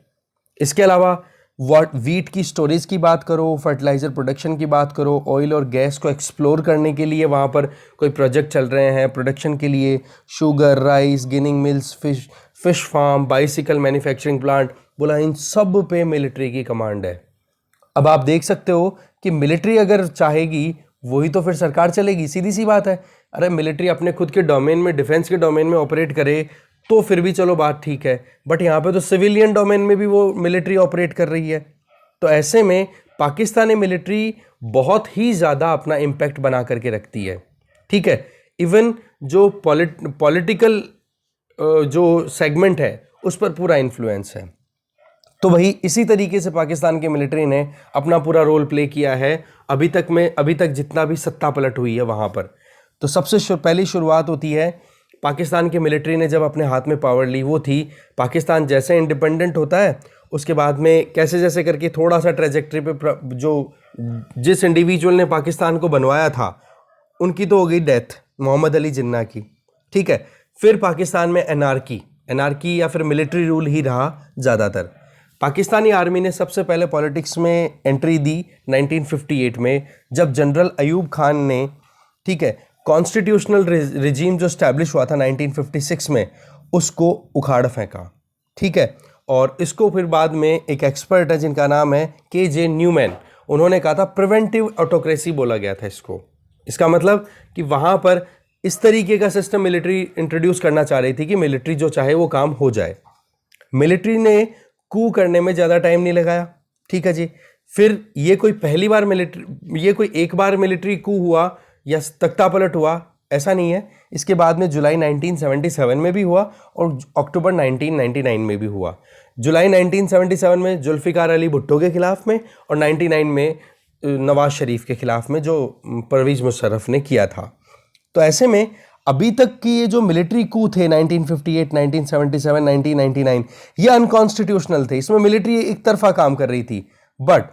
इसके अलावा वीट की स्टोरेज की बात करो, फर्टिलाइज़र प्रोडक्शन की बात करो, ऑयल और गैस को एक्सप्लोर करने के लिए वहाँ पर कोई प्रोजेक्ट चल रहे हैं प्रोडक्शन के लिए, sugar, rice, ginning mills, fish farm, bicycle manufacturing plant, बोला इन सब पे मिलिट्री की कमांड है। अब आप देख सकते हो कि मिलिट्री अगर चाहेगी वही तो फिर सरकार चलेगी, सीधी सी बात है। अरे मिलिट्री अपने खुद के डोमेन में, डिफेंस के डोमेन में ऑपरेट करे तो फिर भी चलो बात ठीक है, बट यहाँ पे तो सिविलियन डोमेन में भी वो मिलिट्री ऑपरेट कर रही है। तो ऐसे में पाकिस्तानी मिलिट्री बहुत ही ज़्यादा अपना इम्पैक्ट बना करके रखती है, ठीक है। इवन जो पॉलिटिकल जो सेगमेंट है उस पर पूरा इन्फ्लुएंस है। तो वही इसी तरीके से पाकिस्तान की मिलिट्री ने अपना पूरा रोल प्ले किया है अभी तक जितना भी सत्ता पलट हुई है वहाँ पर। तो सबसे पहली शुरुआत होती है पाकिस्तान की मिलिट्री ने जब अपने हाथ में पावर ली, वो थी पाकिस्तान जैसे इंडिपेंडेंट होता है उसके बाद में कैसे जैसे करके थोड़ा सा ट्रेजेक्ट्री पे जो जिस इंडिविजुअल ने पाकिस्तान को बनवाया था उनकी तो हो गई डेथ, मोहम्मद अली जिन्ना की, ठीक है। फिर पाकिस्तान में एनार्की या फिर मिलिट्री रूल ही रहा ज़्यादातर। पाकिस्तानी आर्मी ने सबसे पहले पॉलिटिक्स में एंट्री दी 1958 में, जब जनरल अयूब खान ने, ठीक है, कॉन्स्टिट्यूशनल रिजीम जो स्टैब्लिश हुआ था 1956 में उसको उखाड़ फेंका, ठीक है। और इसको फिर बाद में एक एक्सपर्ट है जिनका नाम है KJ न्यूमैन, उन्होंने कहा था प्रिवेंटिव ऑटोक्रेसी बोला गया था इसको। इसका मतलब कि वहाँ पर इस तरीके का सिस्टम मिलिट्री इंट्रोड्यूस करना चाह रही थी कि मिलिट्री जो चाहे वो काम हो जाए। मिलिट्री ने कू करने में ज़्यादा टाइम नहीं लगाया, ठीक है जी। फिर ये कोई एक बार मिलिट्री कू हुआ या तख्ता पलट हुआ ऐसा नहीं है। इसके बाद में जुलाई 1977 में भी हुआ और अक्टूबर 1999 में भी हुआ। जुलाई 1977 में जुल्फ़िकार अली भुट्टो के खिलाफ में और 99 में नवाज शरीफ के खिलाफ में जो परवेज़ मुशर्रफ ने किया था। तो ऐसे में अभी तक की ये जो मिलिट्री कू थे 1958, 1977, 1999 ये अनकॉन्स्टिट्यूशनल थे, इसमें मिलिट्री एक तरफा काम कर रही थी। बट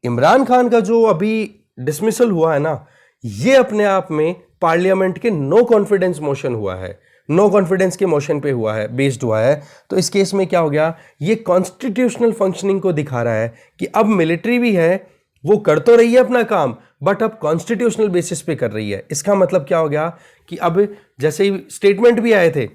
इमरान खान का जो अभी डिसमिसल हुआ है ना, ये अपने आप में पार्लियामेंट के नो कॉन्फिडेंस मोशन हुआ है, नो कॉन्फिडेंस के मोशन पे हुआ है, बेस्ड हुआ है। तो इस केस में क्या हो गया, ये कॉन्स्टिट्यूशनल फंक्शनिंग को दिखा रहा है कि अब मिलिट्री भी है, वो कर तो रही है अपना काम बट अब कॉन्स्टिट्यूशनल बेसिस पे कर रही है। इसका मतलब क्या हो गया कि अब जैसे ही स्टेटमेंट भी आए थे,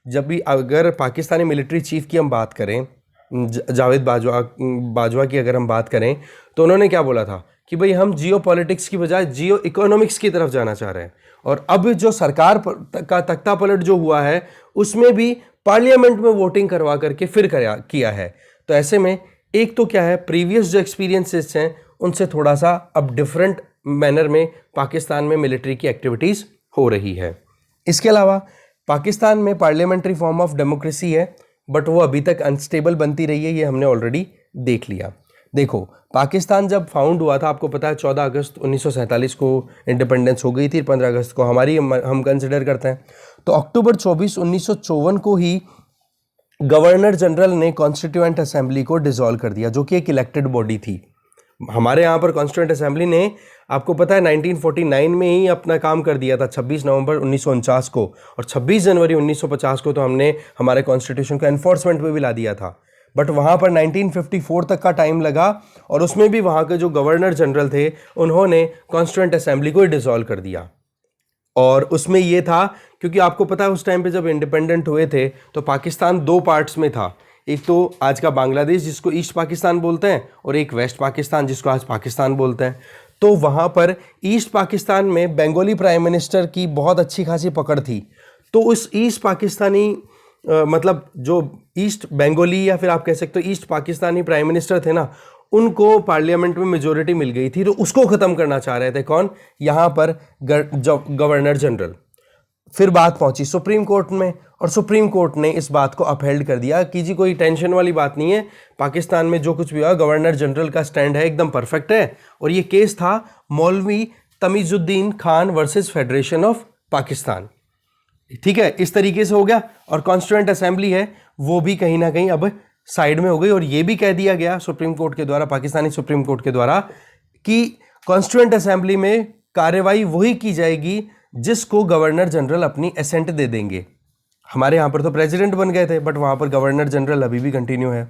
जब भी अगर पाकिस्तानी मिलिट्री चीफ की हम बात करें, जावेद बाजवा की अगर हम बात करें, तो उन्होंने क्या बोला था कि भाई हम जियो पॉलिटिक्स की बजाय जियो इकोनॉमिक्स की तरफ जाना चाह रहे हैं। और अब जो सरकार का तख्ता पलट जो हुआ है उसमें भी पार्लियामेंट में वोटिंग करवा करके फिर किया है। तो ऐसे में एक तो क्या है, प्रीवियस जो एक्सपीरियंसेस हैं उनसे थोड़ा सा अब डिफरेंट मैनर में पाकिस्तान में मिलिट्री की एक्टिविटीज़ हो रही है। इसके अलावा पाकिस्तान में पार्लियामेंट्री फॉर्म ऑफ डेमोक्रेसी है बट वो अभी तक अनस्टेबल बनती रही है, ये हमने ऑलरेडी देख लिया। देखो पाकिस्तान जब फाउंड हुआ था, आपको पता है 14 अगस्त 1947 को इंडिपेंडेंस हो गई थी, 15 अगस्त को हम कंसिडर करते हैं। तो अक्टूबर 24, 1954 को ही गवर्नर जनरल ने कॉन्स्टिट्यूएंट असेंबली को डिसॉल्व कर दिया, जो कि एक इलेक्टेड बॉडी थी। हमारे यहाँ पर कॉन्स्टिट्यूएंट असेंबली ने, आपको पता है 1949 में ही अपना काम कर दिया था, 26 नवंबर 1949 को, और 26 जनवरी 1950 को तो हमने हमारे कॉन्स्टिट्यूशन को एनफोर्समेंट में भी ला दिया था। बट वहाँ पर 1954 तक का टाइम लगा और उसमें भी वहाँ के जो गवर्नर जनरल थे उन्होंने कॉन्स्टिट्यूएंट असेंबली को डिसॉल्व कर दिया। और उसमें ये था, क्योंकि आपको पता है उस टाइम पे जब इंडिपेंडेंट हुए थे तो पाकिस्तान दो पार्ट्स में था, एक तो आज का बांग्लादेश जिसको ईस्ट पाकिस्तान बोलते हैं और एक वेस्ट पाकिस्तान जिसको आज पाकिस्तान बोलते हैं। तो वहाँ पर ईस्ट पाकिस्तान में बंगाली प्राइम मिनिस्टर की बहुत अच्छी खासी पकड़ थी। तो उस ईस्ट पाकिस्तानी मतलब जो ईस्ट बंगाली या फिर आप कह सकते हो ईस्ट पाकिस्तानी प्राइम मिनिस्टर थे ना, उनको पार्लियामेंट में मेजोरिटी मिल गई थी, तो उसको ख़त्म करना चाह रहे थे कौन, यहाँ पर गवर्नर जनरल। फिर बात पहुंची सुप्रीम कोर्ट में और सुप्रीम कोर्ट ने इस बात को अपहेल्ड कर दिया कि जी कोई टेंशन वाली बात नहीं है, पाकिस्तान में जो कुछ भी हुआ गवर्नर जनरल का स्टैंड है एकदम परफेक्ट है। और ये केस था मौलवी Tamizuddin Khan versus federation of Pakistan, ठीक है। इस तरीके से हो गया और कॉन्स्टिट्यूएंट असेंबली है वो भी कहीं ना कहीं अब साइड में हो गई। और ये भी कह दिया गया सुप्रीम कोर्ट के द्वारा, पाकिस्तानी सुप्रीम कोर्ट के द्वारा, कि कॉन्स्टिट्यूएंट असेंबली में कार्रवाई वही की जाएगी जिसको गवर्नर जनरल अपनी एसेंट दे देंगे। हमारे यहाँ पर तो प्रेसिडेंट बन गए थे, बट वहाँ पर गवर्नर जनरल अभी भी कंटिन्यू है।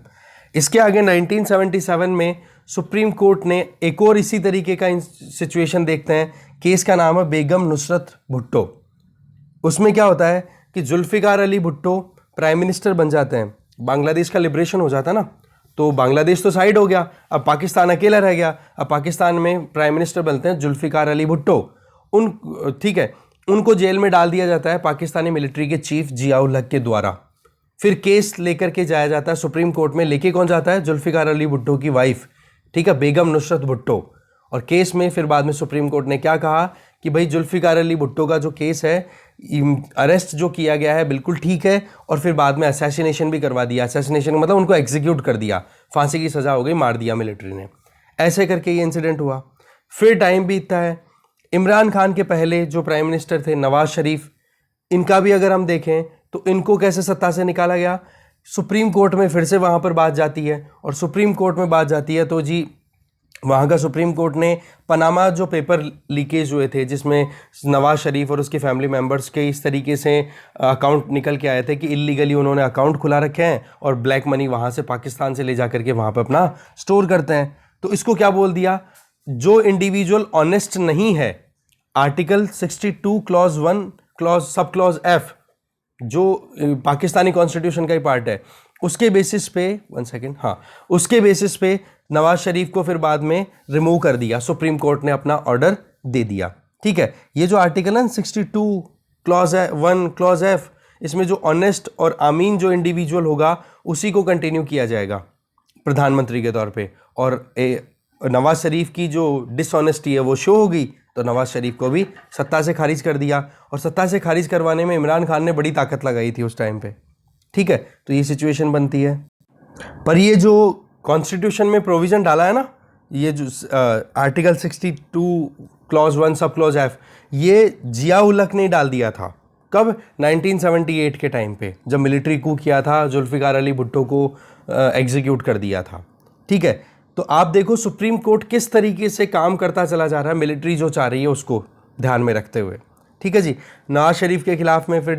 इसके आगे 1977 में सुप्रीम कोर्ट ने एक और इसी तरीके का सिचुएशन देखते हैं। केस का नाम है बेगम नुसरत भुट्टो। उसमें क्या होता है कि जुल्फिकार अली भुट्टो प्राइम मिनिस्टर बन जाते हैं। बांग्लादेश का लिबरेशन हो जाता है ना, तो बांग्लादेश तो साइड हो गया, अब पाकिस्तान अकेला रह गया। अब पाकिस्तान में प्राइम मिनिस्टर बनते हैं जुल्फिकार अली भुट्टो। ठीक है, उनको जेल में डाल दिया जाता है पाकिस्तानी मिलिट्री के चीफ जियाउल हक के द्वारा। फिर केस लेकर के जाया जाता है सुप्रीम कोर्ट में। लेके कौन जाता है? जुल्फिकार अली भुट्टो की वाइफ, ठीक है, बेगम नुसरत भुट्टो। और केस में फिर बाद में सुप्रीम कोर्ट ने क्या कहा कि भाई जुल्फिकार अली भुट्टो का जो केस है, अरेस्ट जो किया गया है बिल्कुल ठीक है, और फिर बाद में असैसिनेशन भी करवा दिया। असैसिनेशन मतलब उनको एग्जीक्यूट कर दिया, फांसी की सज़ा हो गई, मार दिया मिलिट्री ने। ऐसे करके ये इंसिडेंट हुआ। फिर टाइम बीतता है। इमरान खान के पहले जो प्राइम मिनिस्टर थे नवाज शरीफ, इनका भी अगर हम देखें तो इनको कैसे सत्ता से निकाला गया? सुप्रीम कोर्ट में फिर से वहाँ पर बात जाती है, और सुप्रीम कोर्ट में बात जाती है तो जी वहाँ का सुप्रीम कोर्ट ने पनामा जो पेपर लीकेज हुए थे, जिसमें नवाज शरीफ और उसके फैमिली मेंबर्स के इस तरीके से अकाउंट निकल के आए थे कि इलीगली उन्होंने अकाउंट खुला रखे हैं और ब्लैक मनी वहाँ से पाकिस्तान से ले जा करके वहाँ पर अपना स्टोर करते हैं। तो इसको क्या बोल दिया? जो इंडिविजुअल ऑनेस्ट नहीं है, article 62 clause 1 clause sub clause F, जो पाकिस्तानी कॉन्स्टिट्यूशन का ही पार्ट है, उसके बेसिस पे उसके बेसिस पे नवाज शरीफ को फिर बाद में रिमूव कर दिया। सुप्रीम कोर्ट ने अपना ऑर्डर दे दिया। ठीक है, ये जो आर्टिकल है 62 क्लॉज 1 क्लॉज एफ, इसमें जो ऑनेस्ट और आमीन जो इंडिविजुअल होगा उसी को कंटिन्यू किया जाएगा प्रधानमंत्री के तौर पे, और नवाज शरीफ की जो डिसऑनेस्टी है वो शो होगी, तो नवाज शरीफ को भी सत्ता से खारिज कर दिया। और सत्ता से खारिज करवाने में इमरान खान ने बड़ी ताकत लगाई थी उस टाइम पे। ठीक है, तो ये सिचुएशन बनती है। पर ये जो कॉन्स्टिट्यूशन में प्रोविज़न डाला है ना, ये जो article 62 clause 1 sub clause F, ये जियाउल हक ने डाल दिया था। कब? 1978 के टाइम पे, जब मिलिट्री कू किया था, जुल्फिकार अली भुट्टो को एग्जीक्यूट कर दिया था। ठीक है, तो आप देखो सुप्रीम कोर्ट किस तरीके से काम करता चला जा रहा है, मिलिट्री जो चाह रही है उसको ध्यान में रखते हुए। ठीक है जी। नवाज शरीफ के खिलाफ में फिर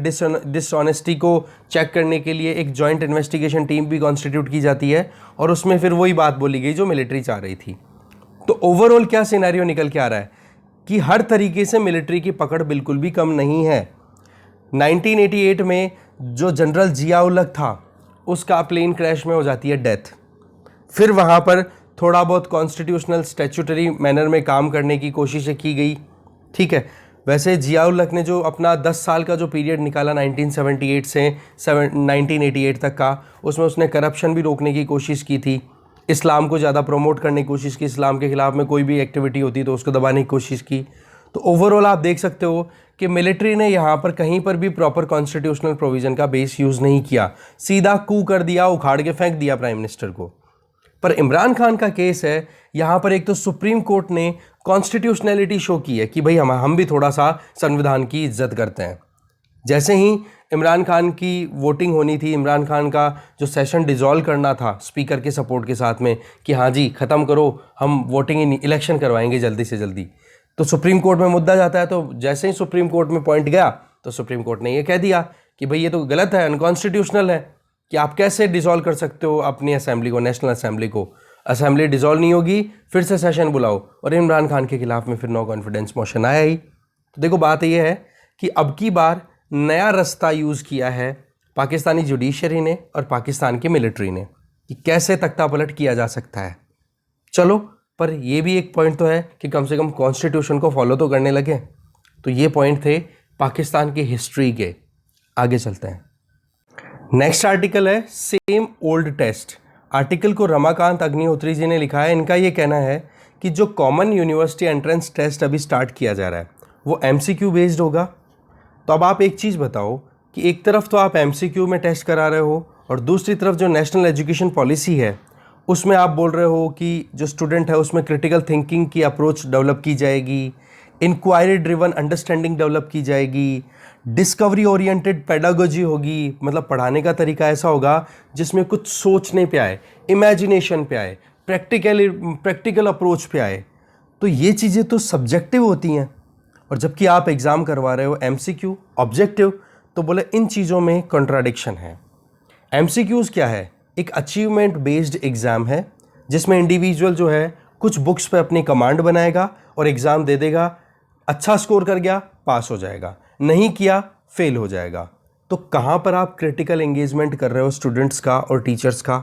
डिसऑनेस्टी को चेक करने के लिए एक जॉइंट इन्वेस्टिगेशन टीम भी कॉन्स्टिट्यूट की जाती है, और उसमें फिर वही बात बोली गई जो मिलिट्री चाह रही थी। तो ओवरऑल क्या सिनेरियो निकल के आ रहा है कि हर तरीके से मिलिट्री की पकड़ बिल्कुल भी कम नहीं है। 1988 में जो जनरल जियाउल हक था, उसका प्लेन क्रैश में हो जाती है डेथ। फिर वहाँ पर थोड़ा बहुत कॉन्स्टिट्यूशनल स्टैट्यूटरी मैनर में काम करने की कोशिशें की गई। ठीक है, वैसे जियाउल हक ने जो अपना 10 साल का जो पीरियड निकाला 1978 से 1988 तक का, उसमें उसने करप्शन भी रोकने की कोशिश की थी, इस्लाम को ज़्यादा प्रमोट करने की कोशिश की, इस्लाम के ख़िलाफ़ में कोई भी एक्टिविटी होती तो उसको दबाने की कोशिश की। तो ओवरऑल आप देख सकते हो कि मिलिट्री ने यहाँ पर कहीं पर भी प्रॉपर कॉन्स्टिट्यूशनल प्रोविज़न का बेस यूज़ नहीं किया, सीधा कू कर दिया, उखाड़ के फेंक दिया प्राइम मिनिस्टर को। पर इमरान खान का केस है, यहाँ पर एक तो सुप्रीम कोर्ट ने कॉन्स्टिट्यूशनैलिटी शो की है कि भाई हम भी थोड़ा सा संविधान की इज्जत करते हैं। जैसे ही इमरान खान की वोटिंग होनी थी, इमरान खान का जो सेशन डिसॉल्व करना था स्पीकर के सपोर्ट के साथ में कि हाँ जी ख़त्म करो, हम वोटिंग इलेक्शन करवाएंगे जल्दी से जल्दी, तो सुप्रीम कोर्ट में मुद्दा जाता है। तो जैसे ही सुप्रीम कोर्ट में पॉइंट गया तो सुप्रीम कोर्ट ने ये कह दिया कि भाई ये तो गलत है, अनकॉन्स्टिट्यूशनल है, कि आप कैसे डिसॉल्व कर सकते हो अपनी असेंबली को, नेशनल असेंबली को। असेंबली डिसॉल्व नहीं होगी, फिर से सेशन बुलाओ। और इमरान खान के खिलाफ में फिर नो कॉन्फिडेंस मोशन आया ही। तो देखो बात यह है कि अब की बार नया रास्ता यूज़ किया है पाकिस्तानी जुडिशरी ने और पाकिस्तान की मिलिट्री ने कि कैसे तख्ता पलट किया जा सकता है। चलो, पर यह भी एक पॉइंट तो है कि कम से कम कॉन्स्टिट्यूशन को फॉलो तो करने लगे। तो ये पॉइंट थे पाकिस्तान की हिस्ट्री के। आगे चलते हैं। नेक्स्ट आर्टिकल है सेम ओल्ड टेस्ट। आर्टिकल को रमाकांत अग्निहोत्री जी ने लिखा है। इनका ये कहना है कि जो कॉमन यूनिवर्सिटी एंट्रेंस टेस्ट अभी स्टार्ट किया जा रहा है वो एमसीक्यू बेस्ड होगा। तो अब आप एक चीज़ बताओ कि एक तरफ तो आप एमसीक्यू में टेस्ट करा रहे हो और दूसरी तरफ जो नेशनल एजुकेशन पॉलिसी है उसमें आप बोल रहे हो कि जो स्टूडेंट है उसमें क्रिटिकल थिंकिंग की अप्रोच डेवलप की जाएगी, इंक्वायरी ड्रिवन अंडरस्टैंडिंग डेवलप की जाएगी, डिस्कवरी ओरिएंटेड पेडागोजी होगी, मतलब पढ़ाने का तरीका ऐसा होगा जिसमें कुछ सोचने पे आए, इमेजिनेशन पे आए, प्रैक्टिकल अप्रोच पे आए। तो ये चीज़ें तो सब्जेक्टिव होती हैं और जबकि आप एग्ज़ाम करवा रहे हो एमसीक्यू ऑब्जेक्टिव, तो बोले इन चीज़ों में कॉन्ट्राडिक्शन है। एमसीक्यूज़ क्या है? एक अचीवमेंट बेस्ड एग्ज़ाम है जिसमें इंडिविजुअल जो है कुछ बुक्स पे अपनी कमांड बनाएगा और एग्ज़ाम दे देगा। अच्छा स्कोर कर गया पास हो जाएगा, नहीं किया फेल हो जाएगा। तो कहाँ पर आप क्रिटिकल एंगेजमेंट कर रहे हो स्टूडेंट्स का और टीचर्स का?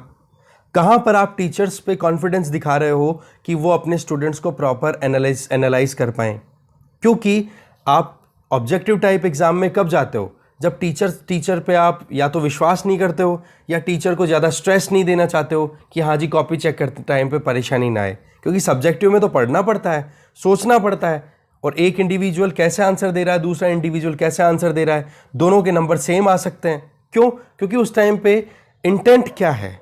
कहाँ पर आप टीचर्स पे कॉन्फिडेंस दिखा रहे हो कि वो अपने स्टूडेंट्स को प्रॉपर एनालाइज कर पाएँ? क्योंकि आप ऑब्जेक्टिव टाइप एग्ज़ाम में कब जाते हो? जब टीचर पे आप या तो विश्वास नहीं करते हो या टीचर को ज़्यादा स्ट्रेस नहीं देना चाहते हो कि हाँ जी कॉपी चेक करते टाइम पे परेशानी ना आए। क्योंकि सब्जेक्टिव में तो पढ़ना पड़ता है, सोचना पड़ता है, और एक इंडिविजुअल कैसे आंसर दे रहा है, दूसरा इंडिविजुअल कैसे आंसर दे रहा है, दोनों के नंबर सेम आ सकते हैं। क्यों? क्योंकि उस टाइम पे इंटेंट क्या है,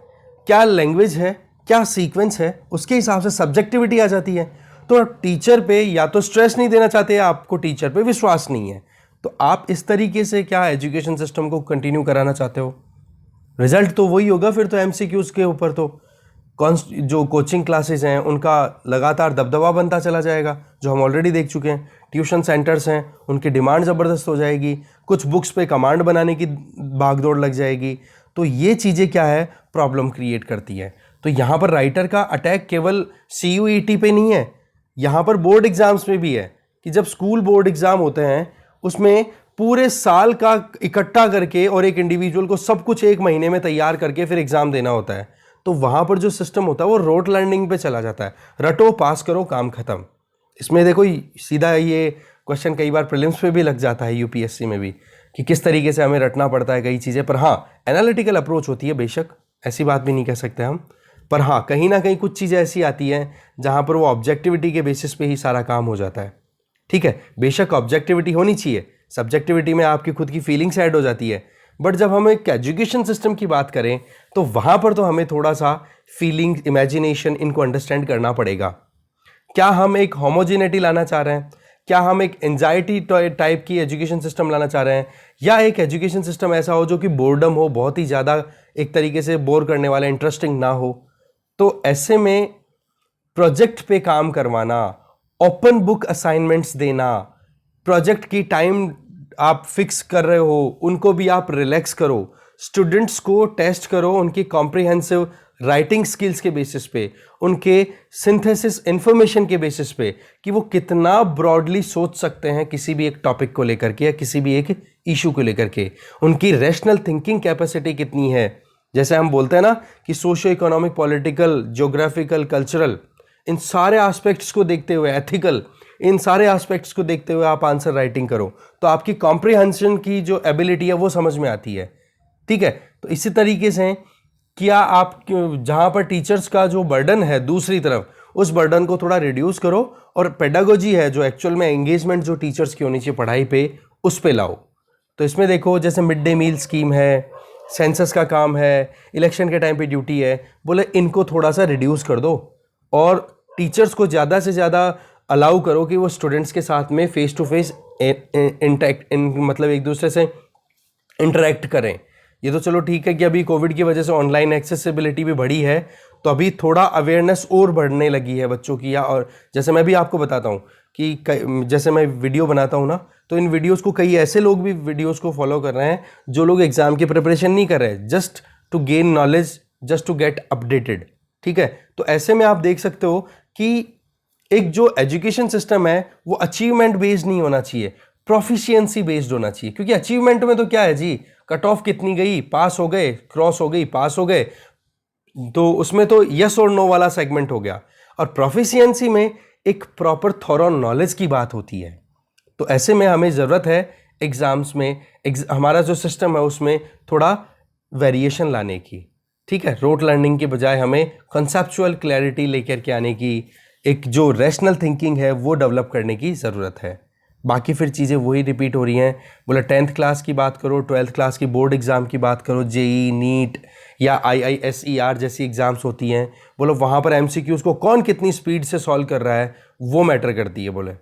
क्या लैंग्वेज है, क्या सीक्वेंस है, उसके हिसाब से सब्जेक्टिविटी आ जाती है। तो टीचर पे या तो स्ट्रेस नहीं देना चाहते या आपको टीचर पे विश्वास नहीं है। तो आप इस तरीके से क्या एजुकेशन सिस्टम को कंटिन्यू कराना चाहते हो? रिजल्ट तो वही होगा फिर तो एमसीक्यूज के ऊपर। तो जो कोचिंग क्लासेस हैं उनका लगातार दबदबा बनता चला जाएगा, जो हम ऑलरेडी देख चुके हैं। ट्यूशन सेंटर्स हैं, उनकी डिमांड ज़बरदस्त हो जाएगी, कुछ बुक्स पे कमांड बनाने की भागदौड़ लग जाएगी। तो ये चीज़ें क्या है, प्रॉब्लम क्रिएट करती है। तो यहाँ पर राइटर का अटैक केवल CUET पे नहीं है, यहाँ पर बोर्ड एग्जाम्स में भी है कि जब स्कूल बोर्ड एग्जाम होते हैं उसमें पूरे साल का इकट्ठा करके और एक इंडिविजुअल को सब कुछ एक महीने में तैयार करके फिर एग्जाम देना होता है। तो वहाँ पर जो सिस्टम होता है वो रोट लर्निंग पे चला जाता है, रटो पास करो काम खत्म। इसमें देखो सीधा ये क्वेश्चन कई बार प्रीलिम्स पे भी लग जाता है UPSC में भी कि किस तरीके से हमें रटना पड़ता है कई चीज़ें। पर हाँ एनालिटिकल अप्रोच होती है, बेशक ऐसी बात भी नहीं कह सकते हम। पर हाँ कहीं ना कहीं कुछ चीज़ें ऐसी आती हैं जहाँ पर वो ऑब्जेक्टिविटी के बेसिस पे ही सारा काम हो जाता है। ठीक है, बेशक ऑब्जेक्टिविटी होनी चाहिए, सब्जेक्टिविटी में आपकी खुद की फीलिंग्स ऐड हो जाती है। बट जब हम एक एजुकेशन सिस्टम की बात करें तो वहाँ पर तो हमें थोड़ा सा फीलिंग, इमेजिनेशन, इनको अंडरस्टैंड करना पड़ेगा। क्या हम एक होमोजेनिटी लाना चाह रहे हैं? क्या हम एक एंजाइटी टाइप की एजुकेशन सिस्टम लाना चाह रहे हैं? या एक एजुकेशन सिस्टम ऐसा हो जो कि बोर्डम हो, बहुत ही ज़्यादा एक तरीके से बोर करने वाला, इंटरेस्टिंग ना हो? तो ऐसे में प्रोजेक्ट पे काम करवाना, ओपन बुक असाइनमेंट्स देना, प्रोजेक्ट की टाइम आप फिक्स कर रहे हो उनको भी आप रिलैक्स करो, स्टूडेंट्स को टेस्ट करो उनकी कॉम्प्रिहेंसिव राइटिंग स्किल्स के बेसिस पे, उनके सिंथेसिस इंफॉर्मेशन के बेसिस पे कि वो कितना ब्रॉडली सोच सकते हैं किसी भी एक टॉपिक को लेकर के या किसी भी एक इशू को लेकर के, उनकी रैशनल थिंकिंग कैपेसिटी कितनी है। जैसे हम बोलते हैं ना कि socio economic, political, geographical, cultural, इन सारे एस्पेक्ट्स को देखते हुए, एथिकल, इन सारे एस्पेक्ट्स को देखते हुए आप आंसर राइटिंग करो तो आपकी कॉम्प्रिहेंशन की जो एबिलिटी है वो समझ में आती है। ठीक है, तो इसी तरीके से क्या आप जहां पर टीचर्स का जो बर्डन है दूसरी तरफ, उस बर्डन को थोड़ा रिड्यूस करो और पेडागोजी है जो एक्चुअल में एंगेजमेंट जो टीचर्स की होनी चाहिए पढ़ाई पे, उस पे लाओ। तो इसमें देखो जैसे मिड डे मील स्कीम है, सेंसस का काम है, इलेक्शन के टाइम पे ड्यूटी है, बोले इनको थोड़ा सा रिड्यूस कर दो और टीचर्स को ज़्यादा से ज़्यादा अलाउ करो कि वो स्टूडेंट्स के साथ में फेस टू फेस मतलब एक दूसरे से इंटरेक्ट करें। ये तो चलो ठीक है कि अभी कोविड की वजह से ऑनलाइन एक्सेसिबिलिटी भी बढ़ी है, तो अभी थोड़ा अवेयरनेस और बढ़ने लगी है बच्चों की। या और जैसे मैं भी आपको बताता हूँ कि जैसे मैं वीडियो बनाता हूँ ना, तो इन वीडियोस को कई ऐसे लोग भी वीडियोस को फॉलो कर रहे हैं जो लोग एग्जाम की प्रिपरेशन नहीं कर रहे, just to gain knowledge, just to get updated. ठीक है, तो ऐसे में आप देख सकते हो कि एक जो एजुकेशन सिस्टम है वो अचीवमेंट बेस्ड नहीं होना चाहिए, प्रोफिशिएंसी बेस्ड होना चाहिए। क्योंकि अचीवमेंट में तो क्या है जी, कट ऑफ कितनी गई, पास हो गए, क्रॉस हो गई, पास हो गए, तो उसमें तो यस और नो वाला सेगमेंट हो गया। और प्रोफिशिएंसी में एक प्रॉपर थॉरो नॉलेज की बात होती है। तो ऐसे में हमें ज़रूरत है एग्जाम्स में हमारा जो सिस्टम है उसमें थोड़ा वेरिएशन लाने की। ठीक है, रोट लर्निंग के बजाय हमें कॉन्सेप्चुअल क्लैरिटी लेकर के आने की, एक जो रैशनल थिंकिंग है वो डेवलप करने की ज़रूरत है। बाकी फिर चीज़ें वही रिपीट हो रही हैं। बोले 10th क्लास की बात करो, 12th क्लास की बोर्ड एग्ज़ाम की बात करो, JEE, नीट या IISER जैसी एग्ज़ाम्स होती हैं, बोलो वहाँ पर MCQs को कौन कितनी स्पीड से सॉल्व कर रहा है वो मैटर करती है। बोले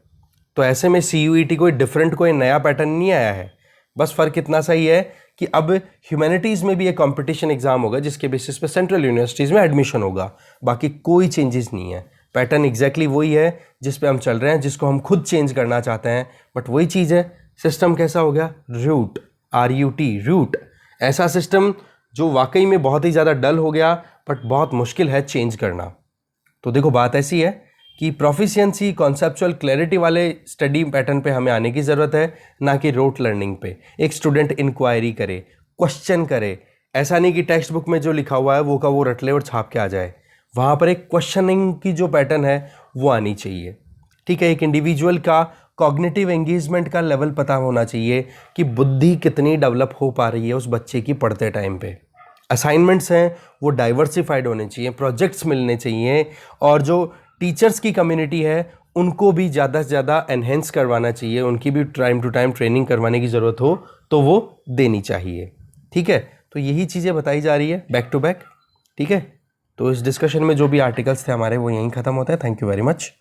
तो ऐसे में CUET कोई डिफरेंट, कोई नया पैटर्न नहीं आया है। बस फ़र्क इतना सा ही है कि अब ह्यूमैनिटीज़ में भी एक कंपटीशन एग्ज़ाम होगा जिसके बेसिस पे सेंट्रल यूनिवर्सिटीज़ में एडमिशन होगा, बाकी कोई चेंजेस नहीं है। पैटर्न एग्जैक्टली वही है जिस पे हम चल रहे हैं, जिसको हम खुद चेंज करना चाहते हैं, बट वही चीज़ है। सिस्टम कैसा हो गया? Rut, RUT, rut. ऐसा सिस्टम जो वाकई में बहुत ही ज़्यादा डल हो गया, बट बहुत मुश्किल है चेंज करना। तो देखो बात ऐसी है कि प्रोफिशिएंसी, कॉन्सेप्चुअल क्लैरिटी वाले स्टडी पैटर्न पे हमें आने की ज़रूरत है, ना कि रोट लर्निंग पे। एक स्टूडेंट इंक्वायरी करे, क्वेश्चन करे, ऐसा नहीं कि टेक्स्ट बुक में जो लिखा हुआ है वो का वो रट ले और छाप के आ जाए। वहाँ पर एक क्वेश्चनिंग की जो पैटर्न है वो आनी चाहिए, ठीक है। एक इंडिविजुअल का कॉग्निटिव एंगेजमेंट का लेवल पता होना चाहिए कि बुद्धि कितनी डेवलप हो पा रही है उस बच्चे की पढ़ते टाइम पे। असाइनमेंट्स हैं वो डाइवर्सिफाइड होने चाहिए, प्रोजेक्ट्स मिलने चाहिए, और जो टीचर्स की कम्युनिटी है उनको भी ज़्यादा से ज़्यादा एनहेंस करवाना चाहिए, उनकी भी टाइम टू टाइम ट्रेनिंग करवाने की ज़रूरत हो तो वो देनी चाहिए, ठीक है। तो यही चीज़ें बताई जा रही है बैक टू बैक, ठीक है। तो इस डिस्कशन में जो भी आर्टिकल्स थे हमारे वो यहीं ख़त्म होते हैं। Thank you very much.